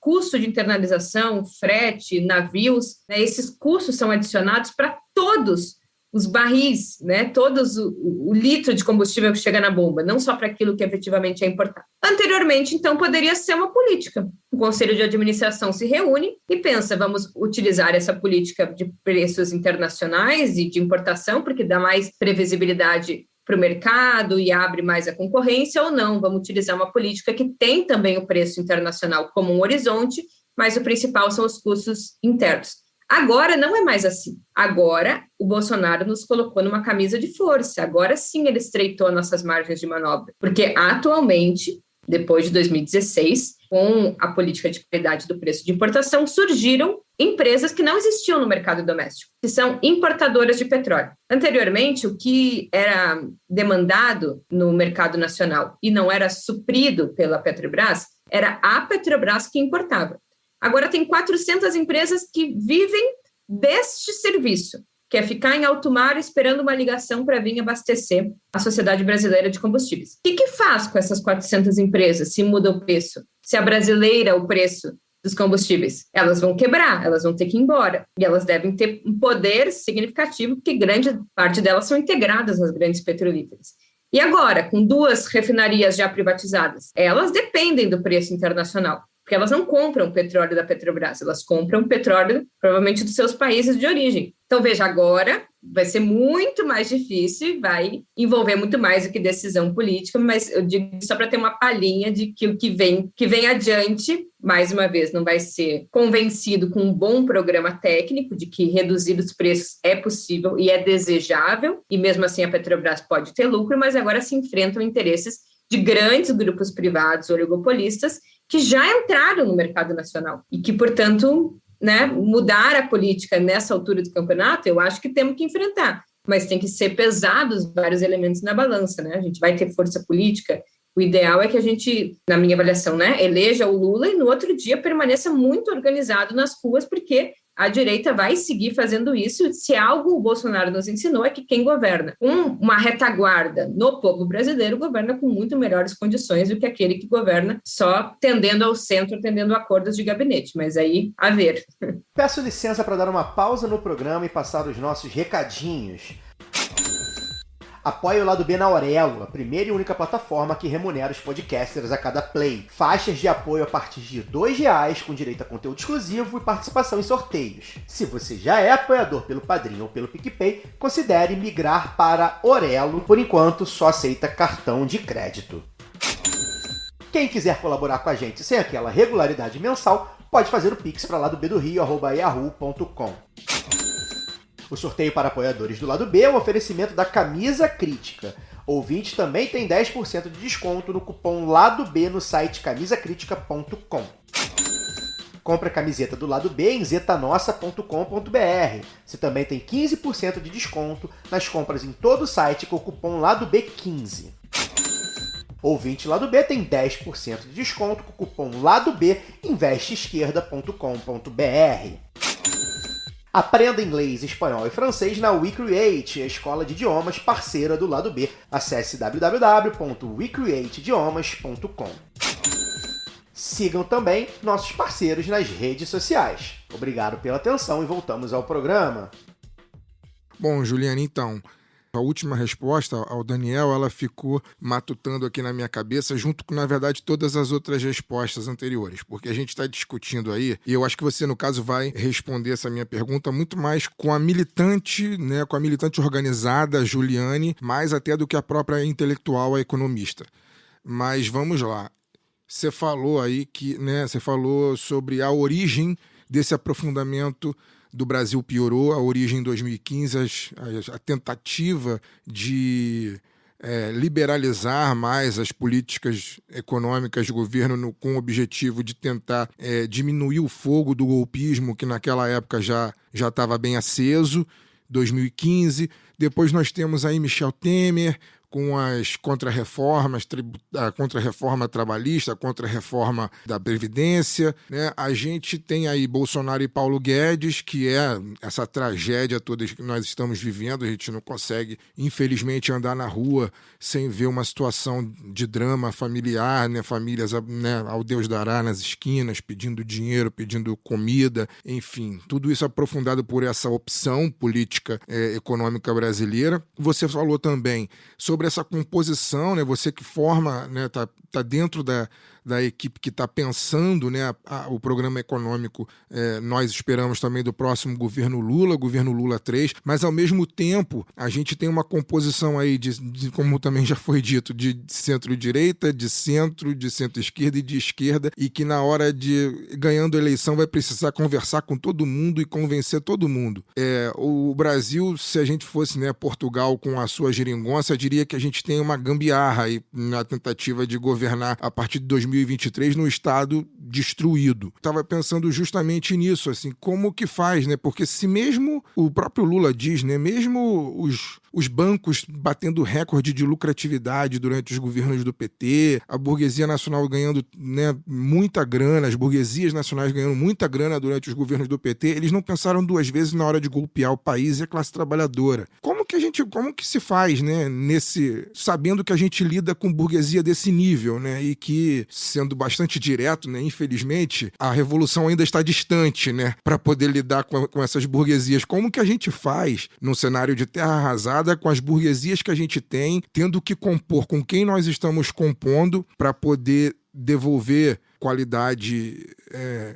S6: custo de internalização, frete, navios, né? Esses custos são adicionados para todos os barris, né, todos o litro de combustível que chega na bomba, não só para aquilo que efetivamente é importado. Anteriormente, então, poderia ser uma política. O Conselho de Administração se reúne e pensa, vamos utilizar essa política de preços internacionais e de importação, porque dá mais previsibilidade para o mercado e abre mais a concorrência, ou não, vamos utilizar uma política que tem também o preço internacional como um horizonte, mas o principal são os custos internos. Agora não é mais assim. Agora o Bolsonaro nos colocou numa camisa de força. Agora sim ele estreitou nossas margens de manobra. Porque atualmente, depois de 2016, com a política de paridade do preço de importação, surgiram empresas que não existiam no mercado doméstico, que são importadoras de petróleo. Anteriormente, o que era demandado no mercado nacional e não era suprido pela Petrobras, era a Petrobras que importava. Agora tem 400 empresas que vivem deste serviço, que é ficar em alto mar esperando uma ligação para vir abastecer a sociedade brasileira de combustíveis. O que faz com essas 400 empresas se muda o preço? Se a brasileira é o preço dos combustíveis? Elas vão quebrar, elas vão ter que ir embora. E elas devem ter um poder significativo, porque grande parte delas são integradas nas grandes petrolíferas. E agora, com 2 refinarias já privatizadas, elas dependem do preço internacional, porque elas não compram petróleo da Petrobras, elas compram petróleo, provavelmente, dos seus países de origem. Então, veja, agora vai ser muito mais difícil, vai envolver muito mais do que decisão política, mas eu digo só para ter uma palhinha de que o que vem adiante, mais uma vez, não vai ser convencido com um bom programa técnico de que reduzir os preços é possível e é desejável, e mesmo assim a Petrobras pode ter lucro, mas agora se enfrentam interesses de grandes grupos privados oligopolistas que já entraram no mercado nacional e que, portanto, né, mudar a política nessa altura do campeonato, eu acho que temos que enfrentar, mas tem que ser pesados vários elementos na balança, né? A gente vai ter força política. O ideal é que a gente, na minha avaliação, né, eleja o Lula e no outro dia permaneça muito organizado nas ruas, porque a direita vai seguir fazendo isso. Se algo o Bolsonaro nos ensinou é que quem governa com uma retaguarda no povo brasileiro governa com muito melhores condições do que aquele que governa só tendendo ao centro, tendendo a acordos de gabinete. Mas aí, a ver.
S7: Peço licença para dar uma pausa no programa e passar os nossos recadinhos. Apoie o Lado B na Aurelo, a primeira e única plataforma que remunera os podcasters a cada play. Faixas de apoio a partir de R$2, com direito a conteúdo exclusivo e participação em sorteios. Se você já é apoiador pelo Padrinho ou pelo PicPay, considere migrar para Aurelo. Por enquanto, só aceita cartão de crédito. Quem quiser colaborar com a gente sem aquela regularidade mensal, pode fazer o pix para ladobdorio@yahoo.com. O sorteio para apoiadores do Lado B é um oferecimento da Camisa Crítica. Ouvintes também tem 10% de desconto no cupom Lado B no site camisacritica.com. Compre a camiseta do Lado B em zetanossa.com.br. Você também tem 15% de desconto nas compras em todo o site com o cupom Lado B15. Ouvinte Lado B tem 10% de desconto com o cupom Lado B em vesteesquerda.com.br. Aprenda inglês, espanhol e francês na WeCreate, a escola de idiomas parceira do Lado B. Acesse www.wecreateidiomas.com. Sigam também nossos parceiros nas redes sociais. Obrigado pela atenção e voltamos ao programa.
S3: Bom, Juliana, então, a última resposta ao Daniel, ela ficou matutando aqui na minha cabeça, junto com, na verdade, todas as outras respostas anteriores, porque a gente está discutindo aí, e eu acho que você, no caso, vai responder essa minha pergunta muito mais com a militante, né, com a militante organizada, Juliane, mais até do que a própria intelectual, a economista. Mas vamos lá. Você falou aí que, né, você falou sobre a origem desse aprofundamento do Brasil piorou, a origem em 2015, a tentativa de liberalizar mais as políticas econômicas do governo com o objetivo de tentar diminuir o fogo do golpismo, que naquela época já estava bem aceso, 2015. Depois nós temos aí Michel Temer, com as contrarreformas, a contrarreforma trabalhista, a contrarreforma da Previdência, né? A gente tem aí Bolsonaro e Paulo Guedes, que é essa tragédia toda que nós estamos vivendo. A gente não consegue, infelizmente, andar na rua sem ver uma situação de drama familiar, né? Famílias, né, ao Deus dará nas esquinas, pedindo dinheiro, pedindo comida, enfim, tudo isso aprofundado por essa opção política econômica brasileira. Você falou também sobre essa composição, né? Você que forma, né, tá dentro da equipe que está pensando, né, o programa econômico, nós esperamos também do próximo governo Lula 3, mas ao mesmo tempo a gente tem uma composição aí de como também já foi dito, de centro-direita, de centro-esquerda e de esquerda, e que na hora de ganhando a eleição vai precisar conversar com todo mundo e convencer todo mundo. O Brasil, se a gente fosse, né, Portugal com a sua geringonça, eu diria que a gente tem uma gambiarra aí na tentativa de governar a partir de 2022 2023 num estado destruído. Estava pensando justamente nisso, assim, como que faz, né? Porque se mesmo o próprio Lula diz, né? Mesmo os bancos batendo recorde de lucratividade durante os governos do PT, a burguesia nacional ganhando, né, muita grana, as burguesias nacionais ganhando muita grana durante os governos do PT, eles não pensaram duas vezes na hora de golpear o país e a classe trabalhadora. Como que se faz, né, sabendo que a gente lida com burguesia desse nível, né, e que, sendo bastante direto, né, infelizmente, a revolução ainda está distante, né, para poder lidar com essas burguesias. Como que a gente faz num cenário de terra arrasada com as burguesias que a gente tem, tendo que compor com quem nós estamos compondo para poder devolver qualidade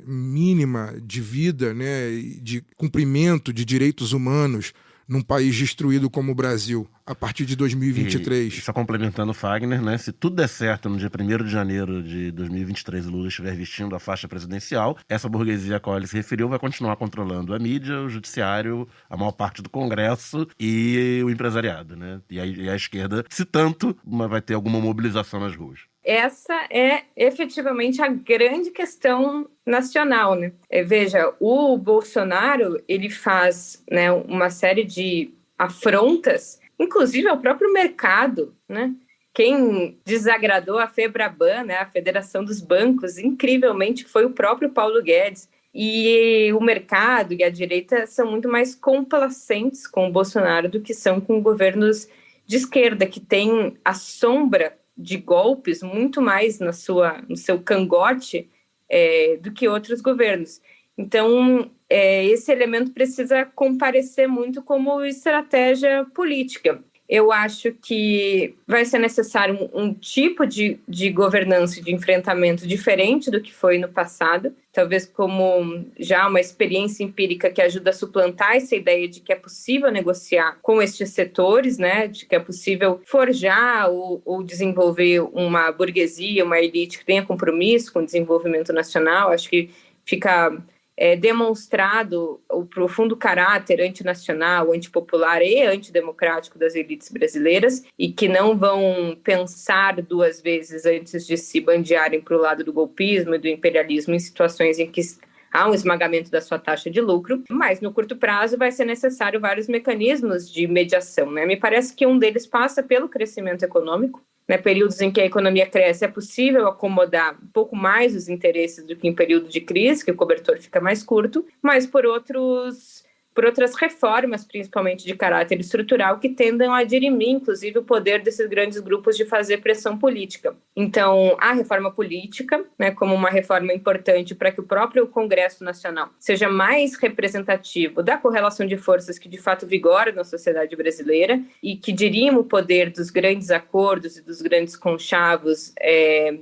S3: mínima de vida, né, de cumprimento de direitos humanos num país destruído como o Brasil, a partir de 2023.
S4: E só complementando o Fagner, né? Se tudo der certo no dia 1º de janeiro de 2023 o Lula estiver vestindo a faixa presidencial, essa burguesia a qual ele se referiu vai continuar controlando a mídia, o judiciário, a maior parte do Congresso e o empresariado, né? E a esquerda, se tanto, vai ter alguma mobilização nas ruas.
S6: Essa é efetivamente a grande questão nacional, né? Veja, o Bolsonaro, ele faz, né, uma série de afrontas, inclusive ao próprio mercado, né? Quem desagradou a FEBRABAN, né, a Federação dos Bancos, incrivelmente foi o próprio Paulo Guedes. E o mercado e a direita são muito mais complacentes com o Bolsonaro do que são com governos de esquerda, que têm a sombra de golpes muito mais no seu cangote do que outros governos. Então, esse elemento precisa comparecer muito como estratégia política. Eu acho que vai ser necessário um tipo de governança e de enfrentamento diferente do que foi no passado, talvez como já uma experiência empírica que ajuda a suplantar essa ideia de que é possível negociar com estes setores, né, de que é possível forjar ou desenvolver uma burguesia, uma elite que tenha compromisso com o desenvolvimento nacional. Acho que fica demonstrado o profundo caráter antinacional, antipopular e antidemocrático das elites brasileiras e que não vão pensar duas vezes antes de se bandearem para o lado do golpismo e do imperialismo em situações em que há um esmagamento da sua taxa de lucro, mas no curto prazo vai ser necessário vários mecanismos de mediação, né? Me parece que um deles passa pelo crescimento econômico, né? Períodos em que a economia cresce, é possível acomodar um pouco mais os interesses do que em período de crise, que o cobertor fica mais curto, mas por outras reformas, principalmente de caráter estrutural, que tendem a dirimir, inclusive, o poder desses grandes grupos de fazer pressão política. Então, a reforma política, né, como uma reforma importante para que o próprio Congresso Nacional seja mais representativo da correlação de forças que, de fato, vigora na sociedade brasileira e que dirima o poder dos grandes acordos e dos grandes conchavos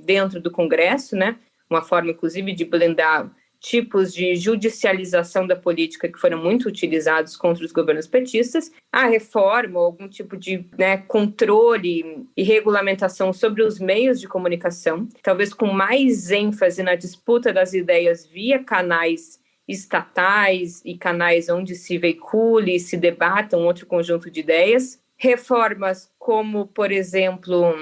S6: dentro do Congresso, né, uma forma, inclusive, de blindar tipos de judicialização da política que foram muito utilizados contra os governos petistas, a reforma, algum tipo de controle e regulamentação sobre os meios de comunicação, talvez com mais ênfase na disputa das ideias via canais estatais e canais onde se veicule e se debata um outro conjunto de ideias, reformas como, por exemplo,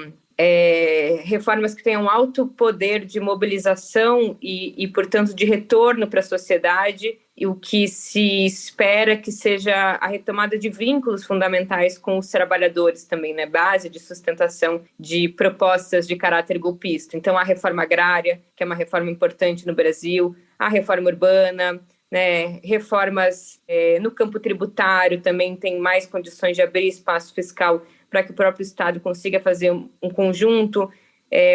S6: reformas que tenham alto poder de mobilização e, portanto, de retorno para a sociedade, e o que se espera que seja a retomada de vínculos fundamentais com os trabalhadores também, né? Base de sustentação de propostas de caráter golpista. Então, a reforma agrária, que é uma reforma importante no Brasil, a reforma urbana, né? Reformas no campo tributário também tem mais condições de abrir espaço fiscal para que o próprio Estado consiga fazer um conjunto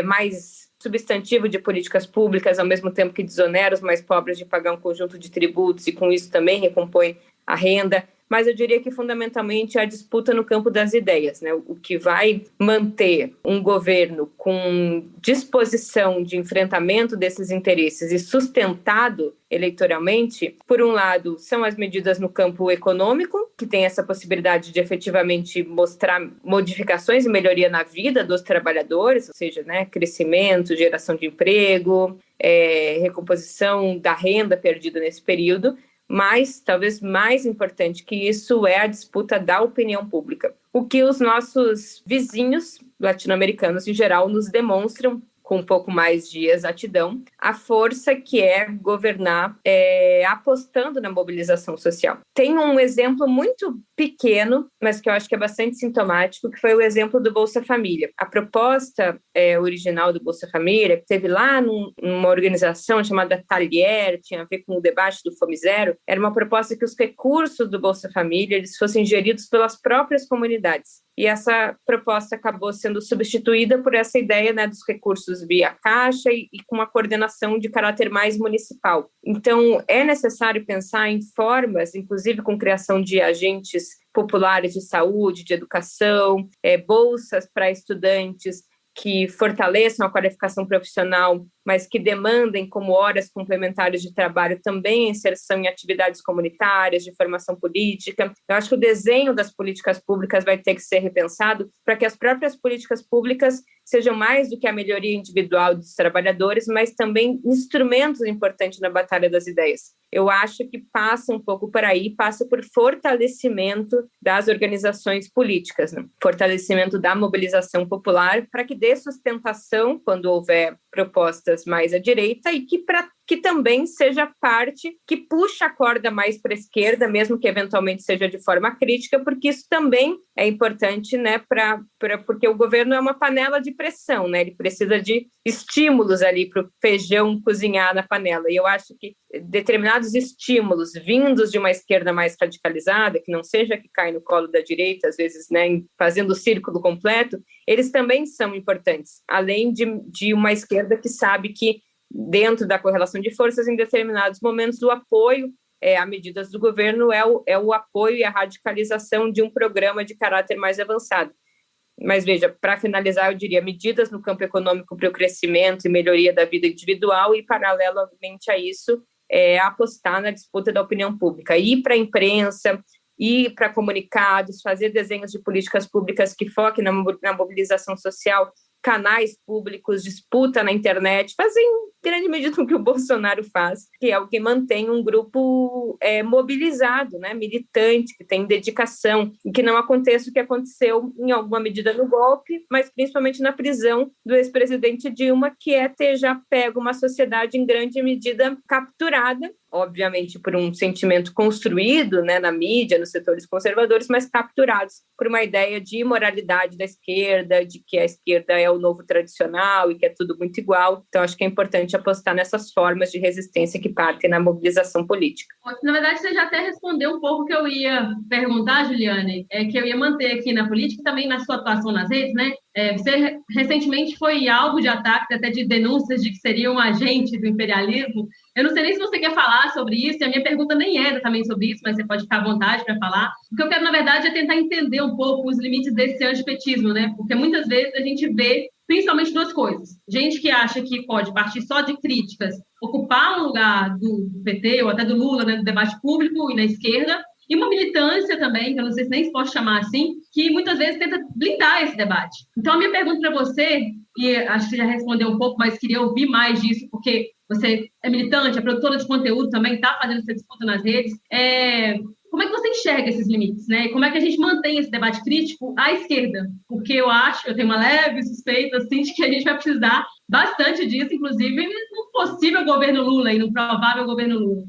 S6: mais substantivo de políticas públicas, ao mesmo tempo que desonera os mais pobres de pagar um conjunto de tributos e, com isso, também recompõe a renda. Mas eu diria que, fundamentalmente, a disputa no campo das ideias, né? O que vai manter um governo com disposição de enfrentamento desses interesses e sustentado eleitoralmente, por um lado, são as medidas no campo econômico, que tem essa possibilidade de efetivamente mostrar modificações e melhoria na vida dos trabalhadores, ou seja, né, crescimento, geração de emprego, recomposição da renda perdida nesse período. Mas, talvez mais importante que isso, é a disputa da opinião pública. O que os nossos vizinhos latino-americanos, em geral, nos demonstram com um pouco mais de exatidão, a força que é governar apostando na mobilização social. Tem um exemplo muito pequeno, mas que eu acho que é bastante sintomático, que foi o exemplo do Bolsa Família. A proposta original do Bolsa Família, que teve lá numa organização chamada Talher, tinha a ver com o debate do Fome Zero, era uma proposta que os recursos do Bolsa Família eles fossem geridos pelas próprias comunidades. E essa proposta acabou sendo substituída por essa ideia, né, dos recursos via Caixa e com uma coordenação de caráter mais municipal. Então, é necessário pensar em formas, inclusive com criação de agentes populares de saúde, de educação, bolsas para estudantes que fortaleçam a qualificação profissional, mas que demandem como horas complementares de trabalho também a inserção em atividades comunitárias, de formação política. Eu acho que o desenho das políticas públicas vai ter que ser repensado para que as próprias políticas públicas sejam mais do que a melhoria individual dos trabalhadores, mas também instrumentos importantes na batalha das ideias. Eu acho que passa um pouco por aí, passa por fortalecimento das organizações políticas, né? Fortalecimento da mobilização popular para que dê sustentação quando houver propostas mais à direita e que também seja parte que puxa a corda mais para a esquerda, mesmo que eventualmente seja de forma crítica, porque isso também é importante, né, porque o governo é uma panela de pressão, né, ele precisa de estímulos ali para o feijão cozinhar na panela, e eu acho que determinados estímulos vindos de uma esquerda mais radicalizada, que não seja que cai no colo da direita, às vezes, né, fazendo o círculo completo, eles também são importantes, além de uma esquerda que sabe que dentro da correlação de forças, em determinados momentos, o apoio a medidas do governo é o apoio e a radicalização de um programa de caráter mais avançado. Mas, veja, para finalizar, eu diria medidas no campo econômico para o crescimento e melhoria da vida individual e, paralelamente a isso, apostar na disputa da opinião pública, ir para a imprensa, ir para comunicados, fazer desenhos de políticas públicas que foquem na mobilização social, canais públicos, disputa na internet, fazer em grande medida o que o Bolsonaro faz, que é o que mantém um grupo mobilizado, né, militante, que tem dedicação, e que não aconteça o que aconteceu em alguma medida no golpe, mas principalmente na prisão do ex-presidente Dilma, que é ter já pego uma sociedade em grande medida capturada, obviamente por um sentimento construído, né, na mídia, nos setores conservadores, mas capturados por uma ideia de imoralidade da esquerda, de que a esquerda é o novo tradicional e que é tudo muito igual. Então, acho que é importante apostar nessas formas de resistência que partem na mobilização política.
S5: Na verdade, você já até respondeu um pouco o que eu ia perguntar, Juliane, que eu ia manter aqui na política, também na sua atuação nas redes, né? Você recentemente foi alvo de ataques, até de denúncias de que seria um agente do imperialismo. Eu não sei nem se você quer falar sobre isso, e a minha pergunta nem era também sobre isso, mas você pode ficar à vontade para falar. O que eu quero, na verdade, é tentar entender um pouco os limites desse antipetismo, né? Porque muitas vezes a gente vê principalmente duas coisas. Gente que acha que pode partir só de críticas, ocupar um lugar do PT ou até do Lula, né, no debate público e na esquerda, e uma militância também, que eu não sei se nem se pode chamar assim, que muitas vezes tenta blindar esse debate. Então, a minha pergunta para você, e acho que você já respondeu um pouco, mas queria ouvir mais disso, porque você é militante, é produtora de conteúdo também, está fazendo essa disputa nas redes, como é que você enxerga esses limites, né? E como é que a gente mantém esse debate crítico à esquerda? Porque eu tenho uma leve suspeita, assim, de que a gente vai precisar bastante disso, inclusive no possível governo Lula e no provável governo Lula.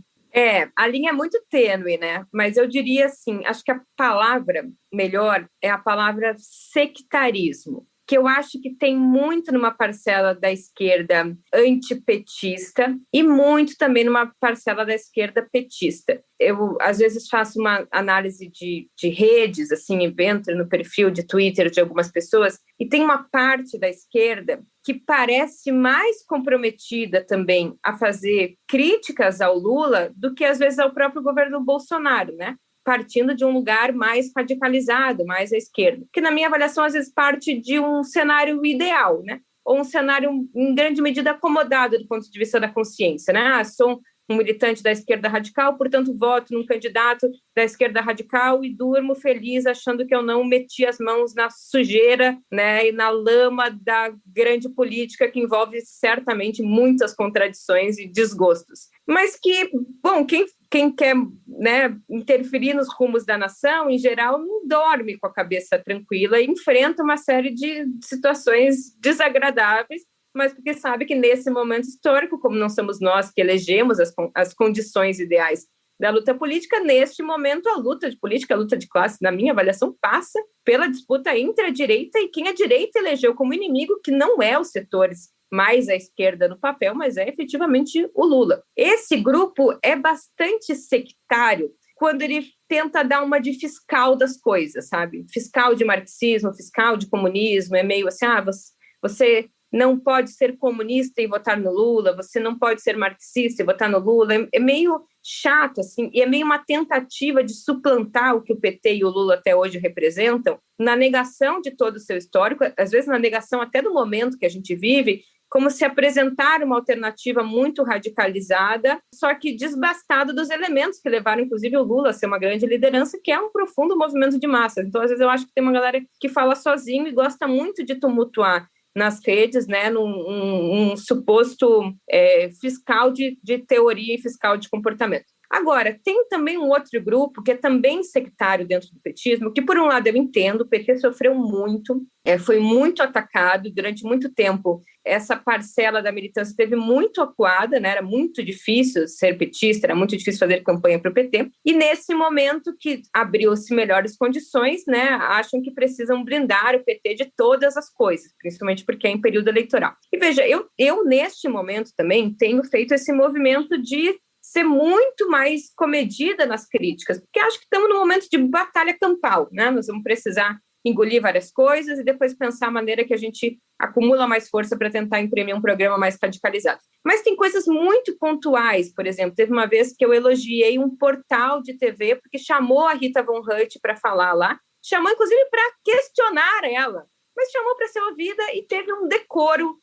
S6: A linha é muito tênue, né? Mas eu diria assim, acho que a palavra melhor é a palavra sectarismo, que eu acho que tem muito numa parcela da esquerda antipetista e muito também numa parcela da esquerda petista. Eu, às vezes, faço uma análise de redes, assim, entro no perfil de Twitter de algumas pessoas, e tem uma parte da esquerda que parece mais comprometida também a fazer críticas ao Lula do que, às vezes, ao próprio governo Bolsonaro, né? Partindo de um lugar mais radicalizado, mais à esquerda, que na minha avaliação às vezes parte de um cenário ideal, né? Ou um cenário em grande medida acomodado do ponto de vista da consciência, né? Sou um militante da esquerda radical, portanto voto num candidato da esquerda radical e durmo feliz achando que eu não meti as mãos na sujeira, né, e na lama da grande política que envolve certamente muitas contradições e desgostos. Mas que, bom, quem quer, né, interferir nos rumos da nação, em geral, não dorme com a cabeça tranquila e enfrenta uma série de situações desagradáveis mas porque sabe que nesse momento histórico, como não somos nós que elegemos as condições ideais da luta política, neste momento a luta de política, a luta de classe, na minha avaliação, passa pela disputa entre a direita e quem a direita elegeu como inimigo, que não é os setores mais à esquerda no papel, mas é efetivamente o Lula. Esse grupo é bastante sectário quando ele tenta dar uma de fiscal das coisas, sabe? Fiscal de marxismo, fiscal de comunismo, é meio assim, você não pode ser comunista e votar no Lula, você não pode ser marxista e votar no Lula, é meio chato, assim, e é meio uma tentativa de suplantar o que o PT e o Lula até hoje representam, na negação de todo o seu histórico, às vezes na negação até do momento que a gente vive, como se apresentar uma alternativa muito radicalizada, só que desbastada dos elementos que levaram, inclusive, o Lula a ser uma grande liderança, que é um profundo movimento de massa. Então, às vezes, eu acho que tem uma galera que fala sozinho e gosta muito de tumultuar nas redes, né, num suposto fiscal de teoria e fiscal de comportamento. Agora, tem também um outro grupo que é também sectário dentro do petismo, que por um lado eu entendo, o PT sofreu muito, foi muito atacado durante muito tempo. Essa parcela da militância esteve muito acuada, né? Era muito difícil ser petista, era muito difícil fazer campanha para o PT, e nesse momento que abriu-se melhores condições, né, acham que precisam blindar o PT de todas as coisas, principalmente porque é em período eleitoral. E veja, eu neste momento também tenho feito esse movimento de ser muito mais comedida nas críticas, porque acho que estamos num momento de batalha campal, né? Nós vamos precisar engolir várias coisas e depois pensar a maneira que a gente acumula mais força para tentar imprimir um programa mais radicalizado. Mas tem coisas muito pontuais, por exemplo, teve uma vez que eu elogiei um portal de TV porque chamou a Rita Von Hutt para falar lá, chamou inclusive para questionar ela, mas chamou para ser ouvida e teve um decoro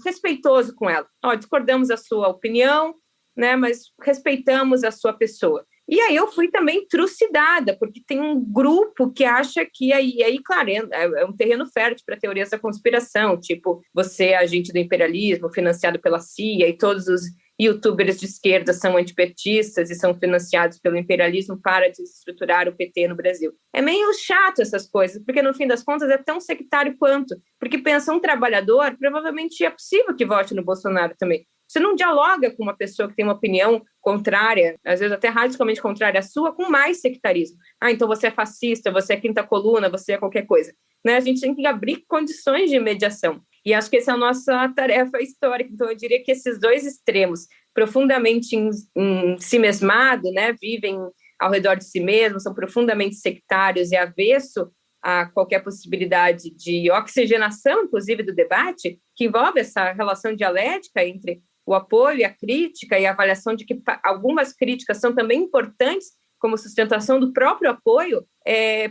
S6: respeitoso com ela. Discordamos da sua opinião, né, mas respeitamos a sua pessoa. E aí eu fui também trucidada, porque tem um grupo que acha que aí claro, é um terreno fértil para teorias da conspiração, tipo, você é agente do imperialismo, financiado pela CIA, e todos os youtubers de esquerda são antipetistas e são financiados pelo imperialismo para desestruturar o PT no Brasil. É meio chato essas coisas, porque no fim das contas é tão sectário quanto, porque pensa um trabalhador, provavelmente é possível que vote no Bolsonaro também. Você não dialoga com uma pessoa que tem uma opinião contrária, às vezes até radicalmente contrária à sua, com mais sectarismo. Então você é fascista, você é quinta coluna, você é qualquer coisa. Né? A gente tem que abrir condições de mediação. E acho que essa é a nossa tarefa histórica. Então eu diria que esses dois extremos, profundamente em si mesmado, né? Vivem ao redor de si mesmos, são profundamente sectários e avesso a qualquer possibilidade de oxigenação, inclusive, do debate, que envolve essa relação dialética entre o apoio e a crítica e a avaliação de que algumas críticas são também importantes como sustentação do próprio apoio,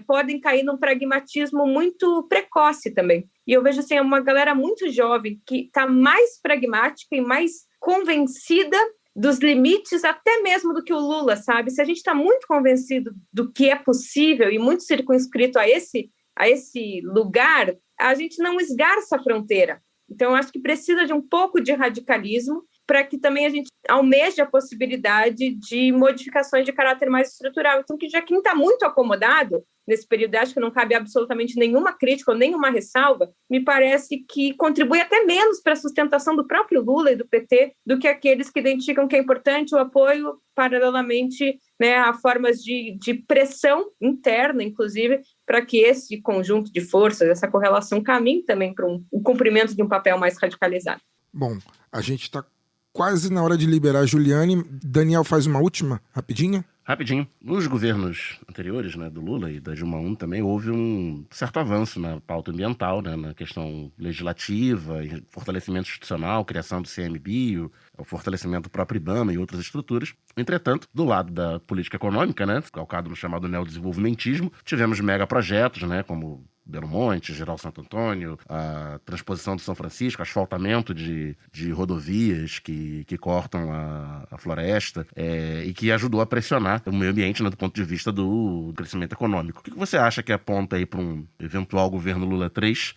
S6: podem cair num pragmatismo muito precoce também. E eu vejo assim, uma galera muito jovem que está mais pragmática e mais convencida dos limites até mesmo do que o Lula, sabe? Se a gente está muito convencido do que é possível e muito circunscrito a esse lugar, a gente não esgarça a fronteira. Então, eu acho que precisa de um pouco de radicalismo para que também a gente almeje a possibilidade de modificações de caráter mais estrutural. Então, que já quem está muito acomodado nesse período, acho que não cabe absolutamente nenhuma crítica ou nenhuma ressalva, me parece que contribui até menos para a sustentação do próprio Lula e do PT do que aqueles que identificam que é importante o apoio paralelamente, né, a formas de pressão interna, inclusive, para que esse conjunto de forças, essa correlação caminhe também para o cumprimento de um papel mais radicalizado.
S3: Bom, a gente está quase na hora de liberar a Juliane. Daniel faz uma última, rapidinha.
S4: Rapidinho. Nos governos anteriores, né, do Lula e da Dilma I também, houve um certo avanço na pauta ambiental, né, na questão legislativa, fortalecimento institucional, criação do CMBio, o fortalecimento do próprio IBAMA e outras estruturas. Entretanto, do lado da política econômica, né, calcado no chamado neodesenvolvimentismo, tivemos megaprojetos, né, como Belo Monte, Geral Santo Antônio, a transposição do São Francisco, asfaltamento de rodovias que cortam a floresta e que ajudou a pressionar o meio ambiente, né, do ponto de vista do crescimento econômico. O que você acha que aponta aí para um eventual governo Lula 3,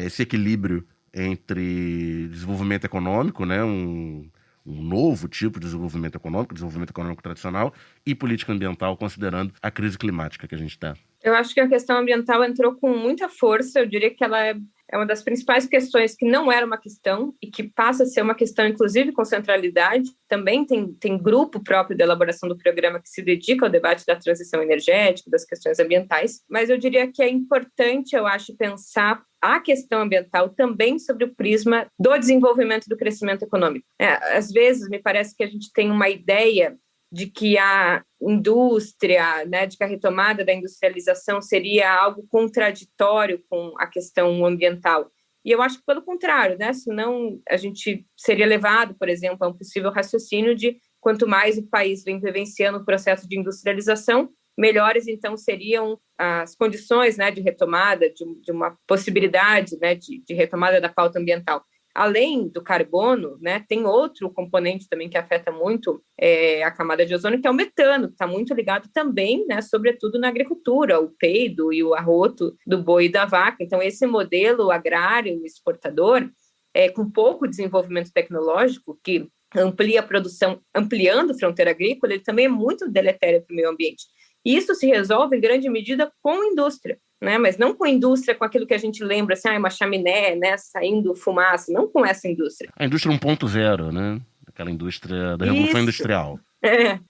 S4: esse equilíbrio entre desenvolvimento econômico, né, um novo tipo de desenvolvimento econômico tradicional e política ambiental, considerando a crise climática que a gente está?
S6: Eu acho que a questão ambiental entrou com muita força, eu diria que ela é uma das principais questões que não era uma questão e que passa a ser uma questão, inclusive, com centralidade. Também tem grupo próprio de elaboração do programa que se dedica ao debate da transição energética, das questões ambientais, mas eu diria que é importante, eu acho, pensar a questão ambiental também sobre o prisma do desenvolvimento e do crescimento econômico. Às vezes, me parece que a gente tem uma ideia de que a indústria, né, de que a retomada da industrialização seria algo contraditório com a questão ambiental. E eu acho que, pelo contrário, né, senão a gente seria levado, por exemplo, a um possível raciocínio de quanto mais o país vem vivenciando o processo de industrialização, melhores, então, seriam as condições, né, de retomada, de uma possibilidade, né, de retomada da pauta ambiental. Além do carbono, né, tem outro componente também que afeta muito a camada de ozônio, que é o metano, que está muito ligado também, né, sobretudo na agricultura, o peido e o arroto do boi e da vaca. Então, esse modelo agrário exportador, com pouco desenvolvimento tecnológico, que amplia a produção, ampliando a fronteira agrícola, ele também é muito deletério para o meio ambiente. Isso se resolve, em grande medida, com indústria, né? Mas não com indústria, com aquilo que a gente lembra, assim, uma chaminé, né, saindo fumaça, não com essa indústria.
S4: A indústria 1.0, né? Aquela indústria da Revolução Industrial.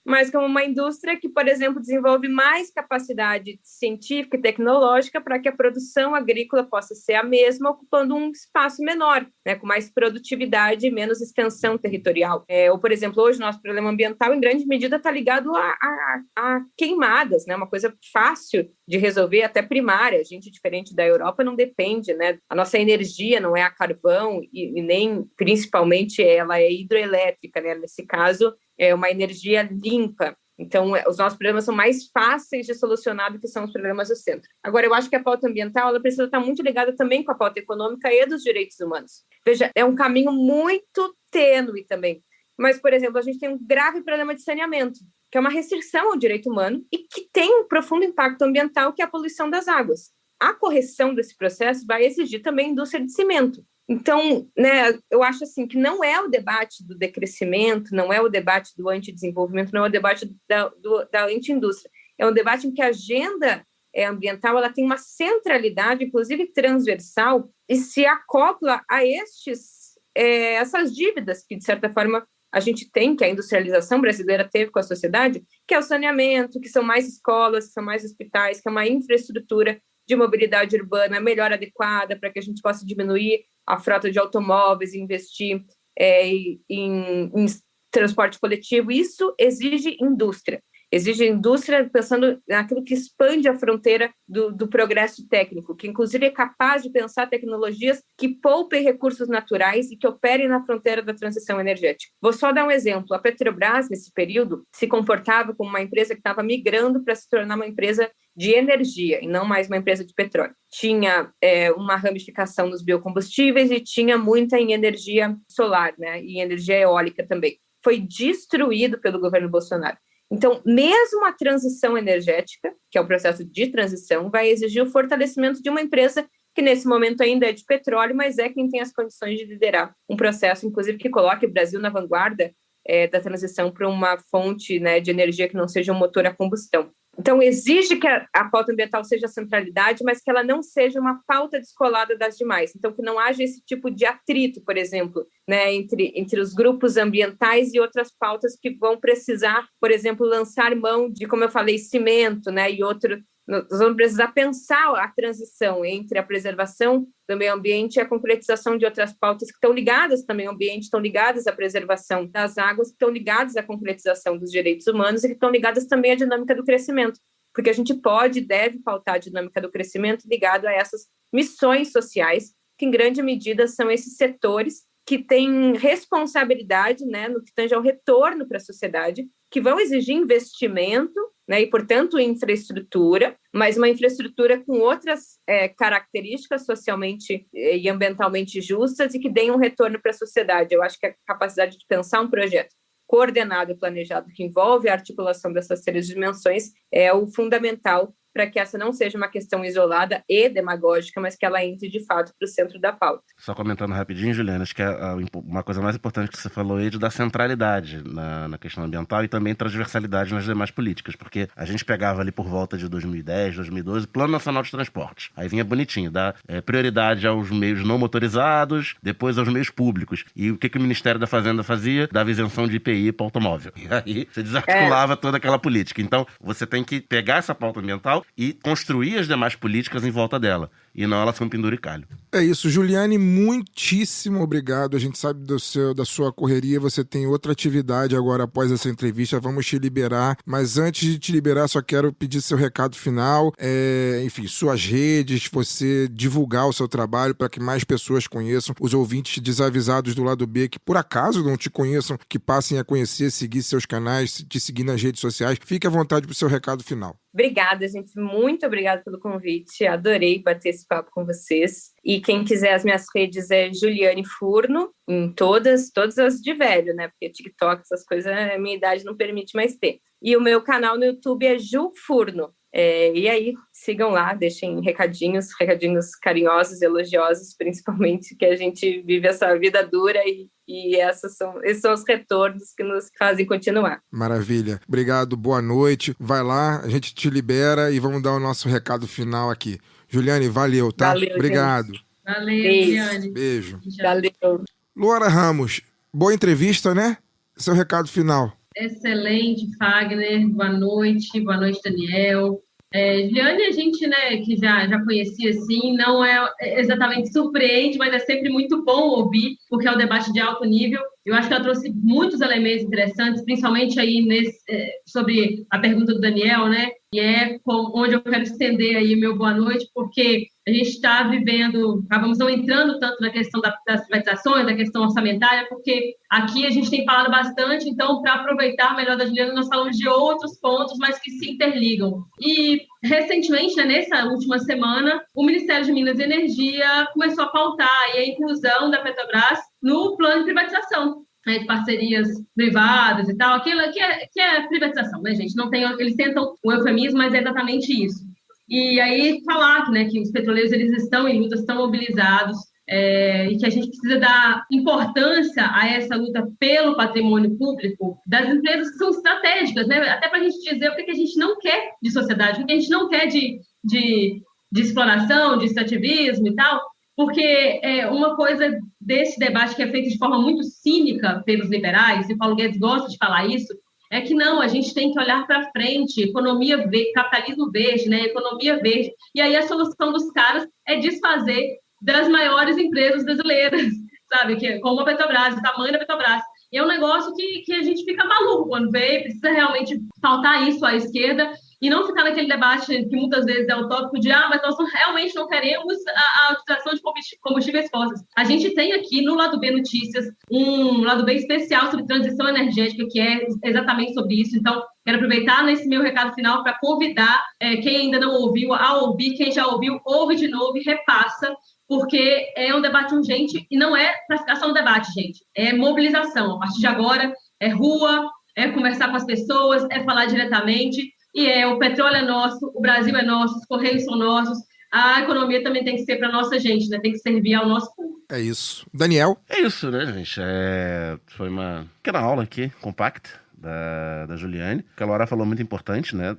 S6: Mas como uma indústria que, por exemplo, desenvolve mais capacidade científica e tecnológica para que a produção agrícola possa ser a mesma, ocupando um espaço menor, né, com mais produtividade e menos extensão territorial. Ou, por exemplo, hoje o nosso problema ambiental, em grande medida, está ligado a queimadas, né, uma coisa fácil de resolver, até primária. A gente, diferente da Europa, não depende, né? A nossa energia não é a carvão e nem, principalmente, ela é hidroelétrica, né? Nesse caso, é uma energia limpa. Então, os nossos problemas são mais fáceis de solucionar do que são os problemas do centro. Agora, eu acho que a pauta ambiental ela precisa estar muito ligada também com a pauta econômica e dos direitos humanos. Veja, é um caminho muito tênue também. Mas, por exemplo, a gente tem um grave problema de saneamento, que é uma restrição ao direito humano e que tem um profundo impacto ambiental, que é a poluição das águas. A correção desse processo vai exigir também indústria de cimento. Então, né, eu acho assim que não é o debate do decrescimento, não é o debate do antidesenvolvimento, não é o debate da anti-indústria. É um debate em que a agenda ambiental ela tem uma centralidade, inclusive transversal, e se acopla a essas dívidas que, de certa forma, a gente tem, que a industrialização brasileira teve com a sociedade, que é o saneamento, que são mais escolas, que são mais hospitais, que é uma infraestrutura de mobilidade urbana melhor adequada para que a gente possa diminuir a frota de automóveis, investir em transporte coletivo. Isso exige indústria pensando naquilo que expande a fronteira do progresso técnico, que inclusive é capaz de pensar tecnologias que poupem recursos naturais e que operem na fronteira da transição energética. Vou só dar um exemplo. A Petrobras, nesse período, se comportava como uma empresa que estava migrando para se tornar uma empresa de energia e não mais uma empresa de petróleo. Tinha uma ramificação nos biocombustíveis e tinha muita em energia solar, né, e energia eólica também. Foi destruído pelo governo Bolsonaro. Então, mesmo a transição energética, que é o processo de transição, vai exigir o fortalecimento de uma empresa que nesse momento ainda é de petróleo, mas é quem tem as condições de liderar um processo, inclusive, que coloque o Brasil na vanguarda da transição para uma fonte, né, de energia que não seja um motor a combustão. Então, exige que a pauta ambiental seja a centralidade, mas que ela não seja uma pauta descolada das demais. Então, que não haja esse tipo de atrito, por exemplo, né, entre os grupos ambientais e outras pautas que vão precisar, por exemplo, lançar mão de, como eu falei, cimento, né, e outro. Nós vamos precisar pensar a transição entre a preservação do meio ambiente e a concretização de outras pautas que estão ligadas também ao ambiente, estão ligadas à preservação das águas, que estão ligadas à concretização dos direitos humanos e que estão ligadas também à dinâmica do crescimento, porque a gente pode e deve pautar a dinâmica do crescimento ligado a essas missões sociais, que em grande medida são esses setores que têm responsabilidade, né, no que tange ao retorno para a sociedade, que vão exigir investimento, né, e, portanto, infraestrutura, mas uma infraestrutura com outras características socialmente e ambientalmente justas e que deem um retorno para a sociedade. Eu acho que a capacidade de pensar um projeto coordenado e planejado que envolve a articulação dessas três dimensões é o fundamental para que essa não seja uma questão isolada e demagógica, mas que ela entre de fato para o centro da pauta.
S4: Só comentando rapidinho, Juliana, acho que uma coisa mais importante que você falou aí é de dar centralidade na questão ambiental e também transversalidade nas demais políticas, porque a gente pegava ali por volta de 2010, 2012, Plano Nacional de Transportes. Aí vinha bonitinho, dá prioridade aos meios não motorizados, depois aos meios públicos. E o que o Ministério da Fazenda fazia? Dava isenção de IPI para o automóvel. E aí você desarticulava toda aquela política. Então, você tem que pegar essa pauta ambiental e construir as demais políticas em volta dela. E não ela ser um penduricalho.
S3: É isso, Juliane, muitíssimo obrigado. A gente sabe da sua correria, você tem outra atividade agora após essa entrevista, vamos te liberar. Mas antes de te liberar, só quero pedir seu recado final, enfim, suas redes, você divulgar o seu trabalho para que mais pessoas conheçam, os ouvintes desavisados do Lado B, que por acaso não te conheçam, que passem a conhecer, seguir seus canais, te seguir nas redes sociais. Fique à vontade para o seu recado final.
S6: Obrigada, gente. Muito obrigada pelo convite. Adorei bater esse papo com vocês. E quem quiser, as minhas redes é Juliane Furno, em todas as de velho, né? Porque TikTok, essas coisas, a minha idade não permite mais ter. E o meu canal no YouTube é Ju Furno. E aí, sigam lá, deixem recadinhos carinhosos, elogiosos, principalmente, que a gente vive essa vida dura e esses são os retornos que nos fazem continuar.
S3: Maravilha. Obrigado, boa noite. Vai lá, a gente te libera e vamos dar o nosso recado final aqui. Juliane, valeu, tá?
S6: Valeu,
S3: obrigado.
S6: Gente.
S5: Valeu, Juliane.
S3: Beijo.
S6: Valeu.
S3: Luara Ramos, boa entrevista, né? Seu recado final.
S5: Excelente, Fagner. Boa noite, Daniel. Juliane, a gente, né, que já conhecia, assim, não é exatamente surpreende, mas é sempre muito bom ouvir, porque é um debate de alto nível. Eu acho que ela trouxe muitos elementos interessantes, principalmente aí sobre a pergunta do Daniel, né? E onde eu quero estender aí meu boa noite, porque a gente está acabamos não entrando tanto na questão das privatizações, da questão orçamentária, porque aqui a gente tem falado bastante, então, para aproveitar melhor da Juliana, nós falamos de outros pontos, mas que se interligam. E, recentemente, né, nessa última semana, o Ministério de Minas e Energia começou a pautar aí a inclusão da Petrobras no plano de privatização, né, de parcerias privadas e tal, aquilo que é privatização, né, gente? Não tem, eles tentam o eufemismo, mas é exatamente isso. E aí falar, né, que os petroleiros eles estão em luta, estão mobilizados, e que a gente precisa dar importância a essa luta pelo patrimônio público das empresas que são estratégicas, né? Até para a gente dizer o que a gente não quer de sociedade, o que a gente não quer de exploração, de extrativismo e tal, porque uma coisa desse debate que é feito de forma muito cínica pelos liberais, e o Paulo Guedes gosta de falar isso, é que não, a gente tem que olhar para frente, economia verde, capitalismo verde, né? Economia verde. E aí a solução dos caras é desfazer das maiores empresas brasileiras, sabe? Como a Petrobras, o tamanho da Petrobras. E é um negócio que a gente fica maluco quando vê, precisa realmente faltar isso à esquerda e não ficar naquele debate que muitas vezes é utópico de mas nós realmente não queremos a utilização de combustíveis fósseis. A gente tem aqui no Lado B Notícias um Lado B especial sobre transição energética, que é exatamente sobre isso. Então, quero aproveitar nesse meu recado final para convidar quem ainda não ouviu a ouvir, quem já ouviu, ouve de novo e repassa, porque é um debate urgente e não é para ficar só no debate, gente. É mobilização. A partir de agora, é rua, é conversar com as pessoas, é falar diretamente. E o petróleo é nosso, o Brasil é nosso, os Correios são nossos. A economia também tem que ser para nossa gente, né? Tem que servir ao nosso povo.
S3: É isso. Daniel?
S4: É isso, né, gente? Foi uma pequena aula aqui, compacta, da Juliane. Que a Laura falou muito importante, né?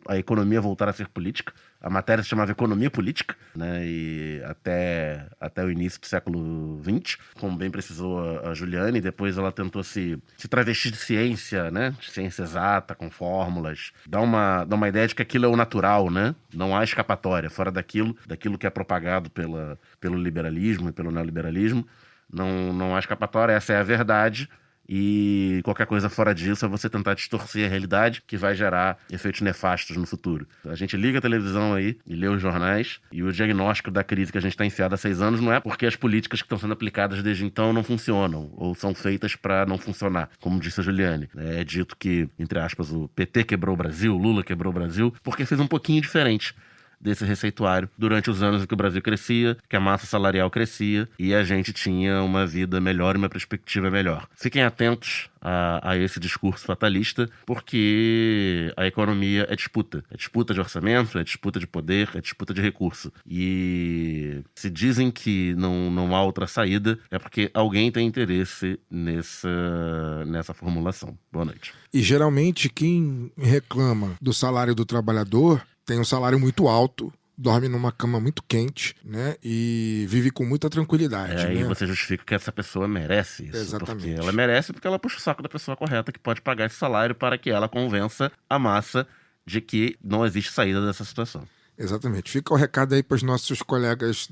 S4: A economia voltar a ser política. A matéria se chamava Economia Política, né? E até o início do século XX, como bem precisou a Juliane. Depois ela tentou se travestir de ciência, né? De ciência exata, com fórmulas. Dá uma ideia de que aquilo é o natural, né? Não há escapatória. Fora daquilo que é propagado pelo liberalismo e pelo neoliberalismo. Não há escapatória, essa é a verdade. E qualquer coisa fora disso é você tentar distorcer a realidade, que vai gerar efeitos nefastos no futuro. A gente liga a televisão aí e lê os jornais, e o diagnóstico da crise que a gente está enfiado há 6 anos não é porque as políticas que estão sendo aplicadas desde então não funcionam, ou são feitas para não funcionar, como disse a Juliane. É dito que, entre aspas, o PT quebrou o Brasil, o Lula quebrou o Brasil, porque fez um pouquinho diferente. desse receituário durante os anos em que o Brasil crescia, que a massa salarial crescia e a gente tinha uma vida melhor e uma perspectiva melhor. Fiquem atentos a esse discurso fatalista, porque a economia é disputa de orçamento, é disputa de poder, é disputa de recurso. E se dizem que não há outra saída, é porque alguém tem interesse nessa formulação. Boa noite.
S3: E geralmente quem reclama do salário do trabalhador tem um salário muito alto, dorme numa cama muito quente, né? E vive com muita tranquilidade.
S4: Aí
S3: né?
S4: você justifica que essa pessoa merece isso.
S3: Exatamente.
S4: Porque ela merece porque ela puxa o saco da pessoa correta que pode pagar esse salário para que ela convença a massa de que não existe saída dessa situação.
S3: Exatamente. Fica o recado aí para os nossos colegas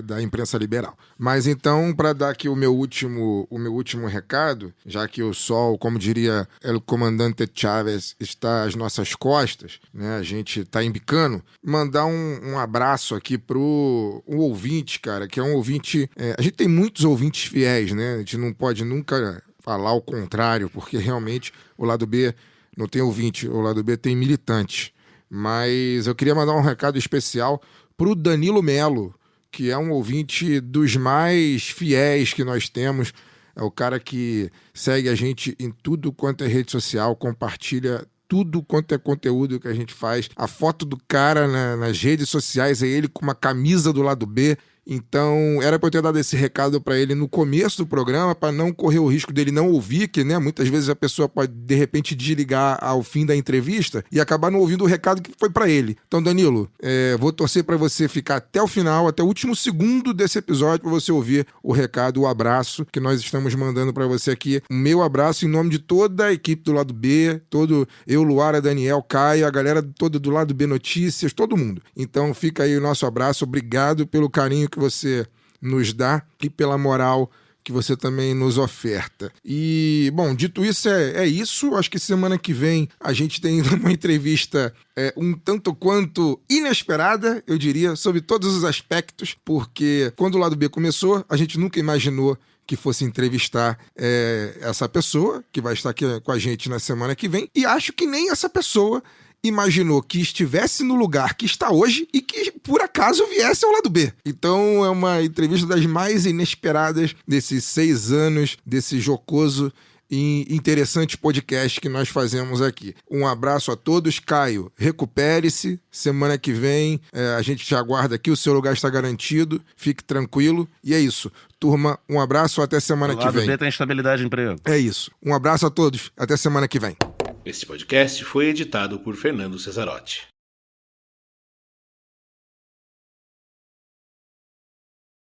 S3: da imprensa liberal. Mas então, para dar aqui o meu último recado, já que o sol, como diria o comandante Chávez, está às nossas costas, né? A gente está embicando, mandar um abraço aqui pro um ouvinte, cara, que é um ouvinte... a gente tem muitos ouvintes fiéis, né? A gente não pode nunca falar o contrário, porque realmente o lado B não tem ouvinte, o lado B tem militante. Mas eu queria mandar um recado especial pro Danilo Melo, que é um ouvinte dos mais fiéis que nós temos. É o cara que segue a gente em tudo quanto é rede social, compartilha tudo quanto é conteúdo que a gente faz. A foto do cara nas redes sociais é ele com uma camisa do lado B. Então, era para eu ter dado esse recado para ele no começo do programa, para não correr o risco dele não ouvir, que né, muitas vezes a pessoa pode, de repente, desligar ao fim da entrevista e acabar não ouvindo o recado que foi para ele. Então, Danilo, vou torcer para você ficar até o final, até o último segundo desse episódio, para você ouvir o recado, o abraço que nós estamos mandando para você aqui. O meu abraço em nome de toda a equipe do Lado B, todo eu, Luara, Daniel, Caio, a galera toda do Lado B Notícias, todo mundo. Então, fica aí o nosso abraço. Obrigado pelo carinho que você nos dá e pela moral que você também nos oferta. E, bom, dito isso, é isso. Acho que semana que vem a gente tem uma entrevista um tanto quanto inesperada, eu diria, sobre todos os aspectos, porque quando o Lado B começou, a gente nunca imaginou que fosse entrevistar essa pessoa, que vai estar aqui com a gente na semana que vem, e acho que nem essa pessoa imaginou que estivesse no lugar que está hoje e que, por acaso, viesse ao Lado B. Então, é uma entrevista das mais inesperadas desses 6 anos, desse jocoso e interessante podcast que nós fazemos aqui. Um abraço a todos. Caio, recupere-se. Semana que vem a gente te aguarda aqui. O seu lugar está garantido. Fique tranquilo. E é isso. Turma, um abraço. Até semana que vem. O
S4: Lado B tem estabilidade de emprego.
S3: É isso. Um abraço a todos. Até semana que vem.
S8: Este podcast foi editado por Fernando Cesarotti.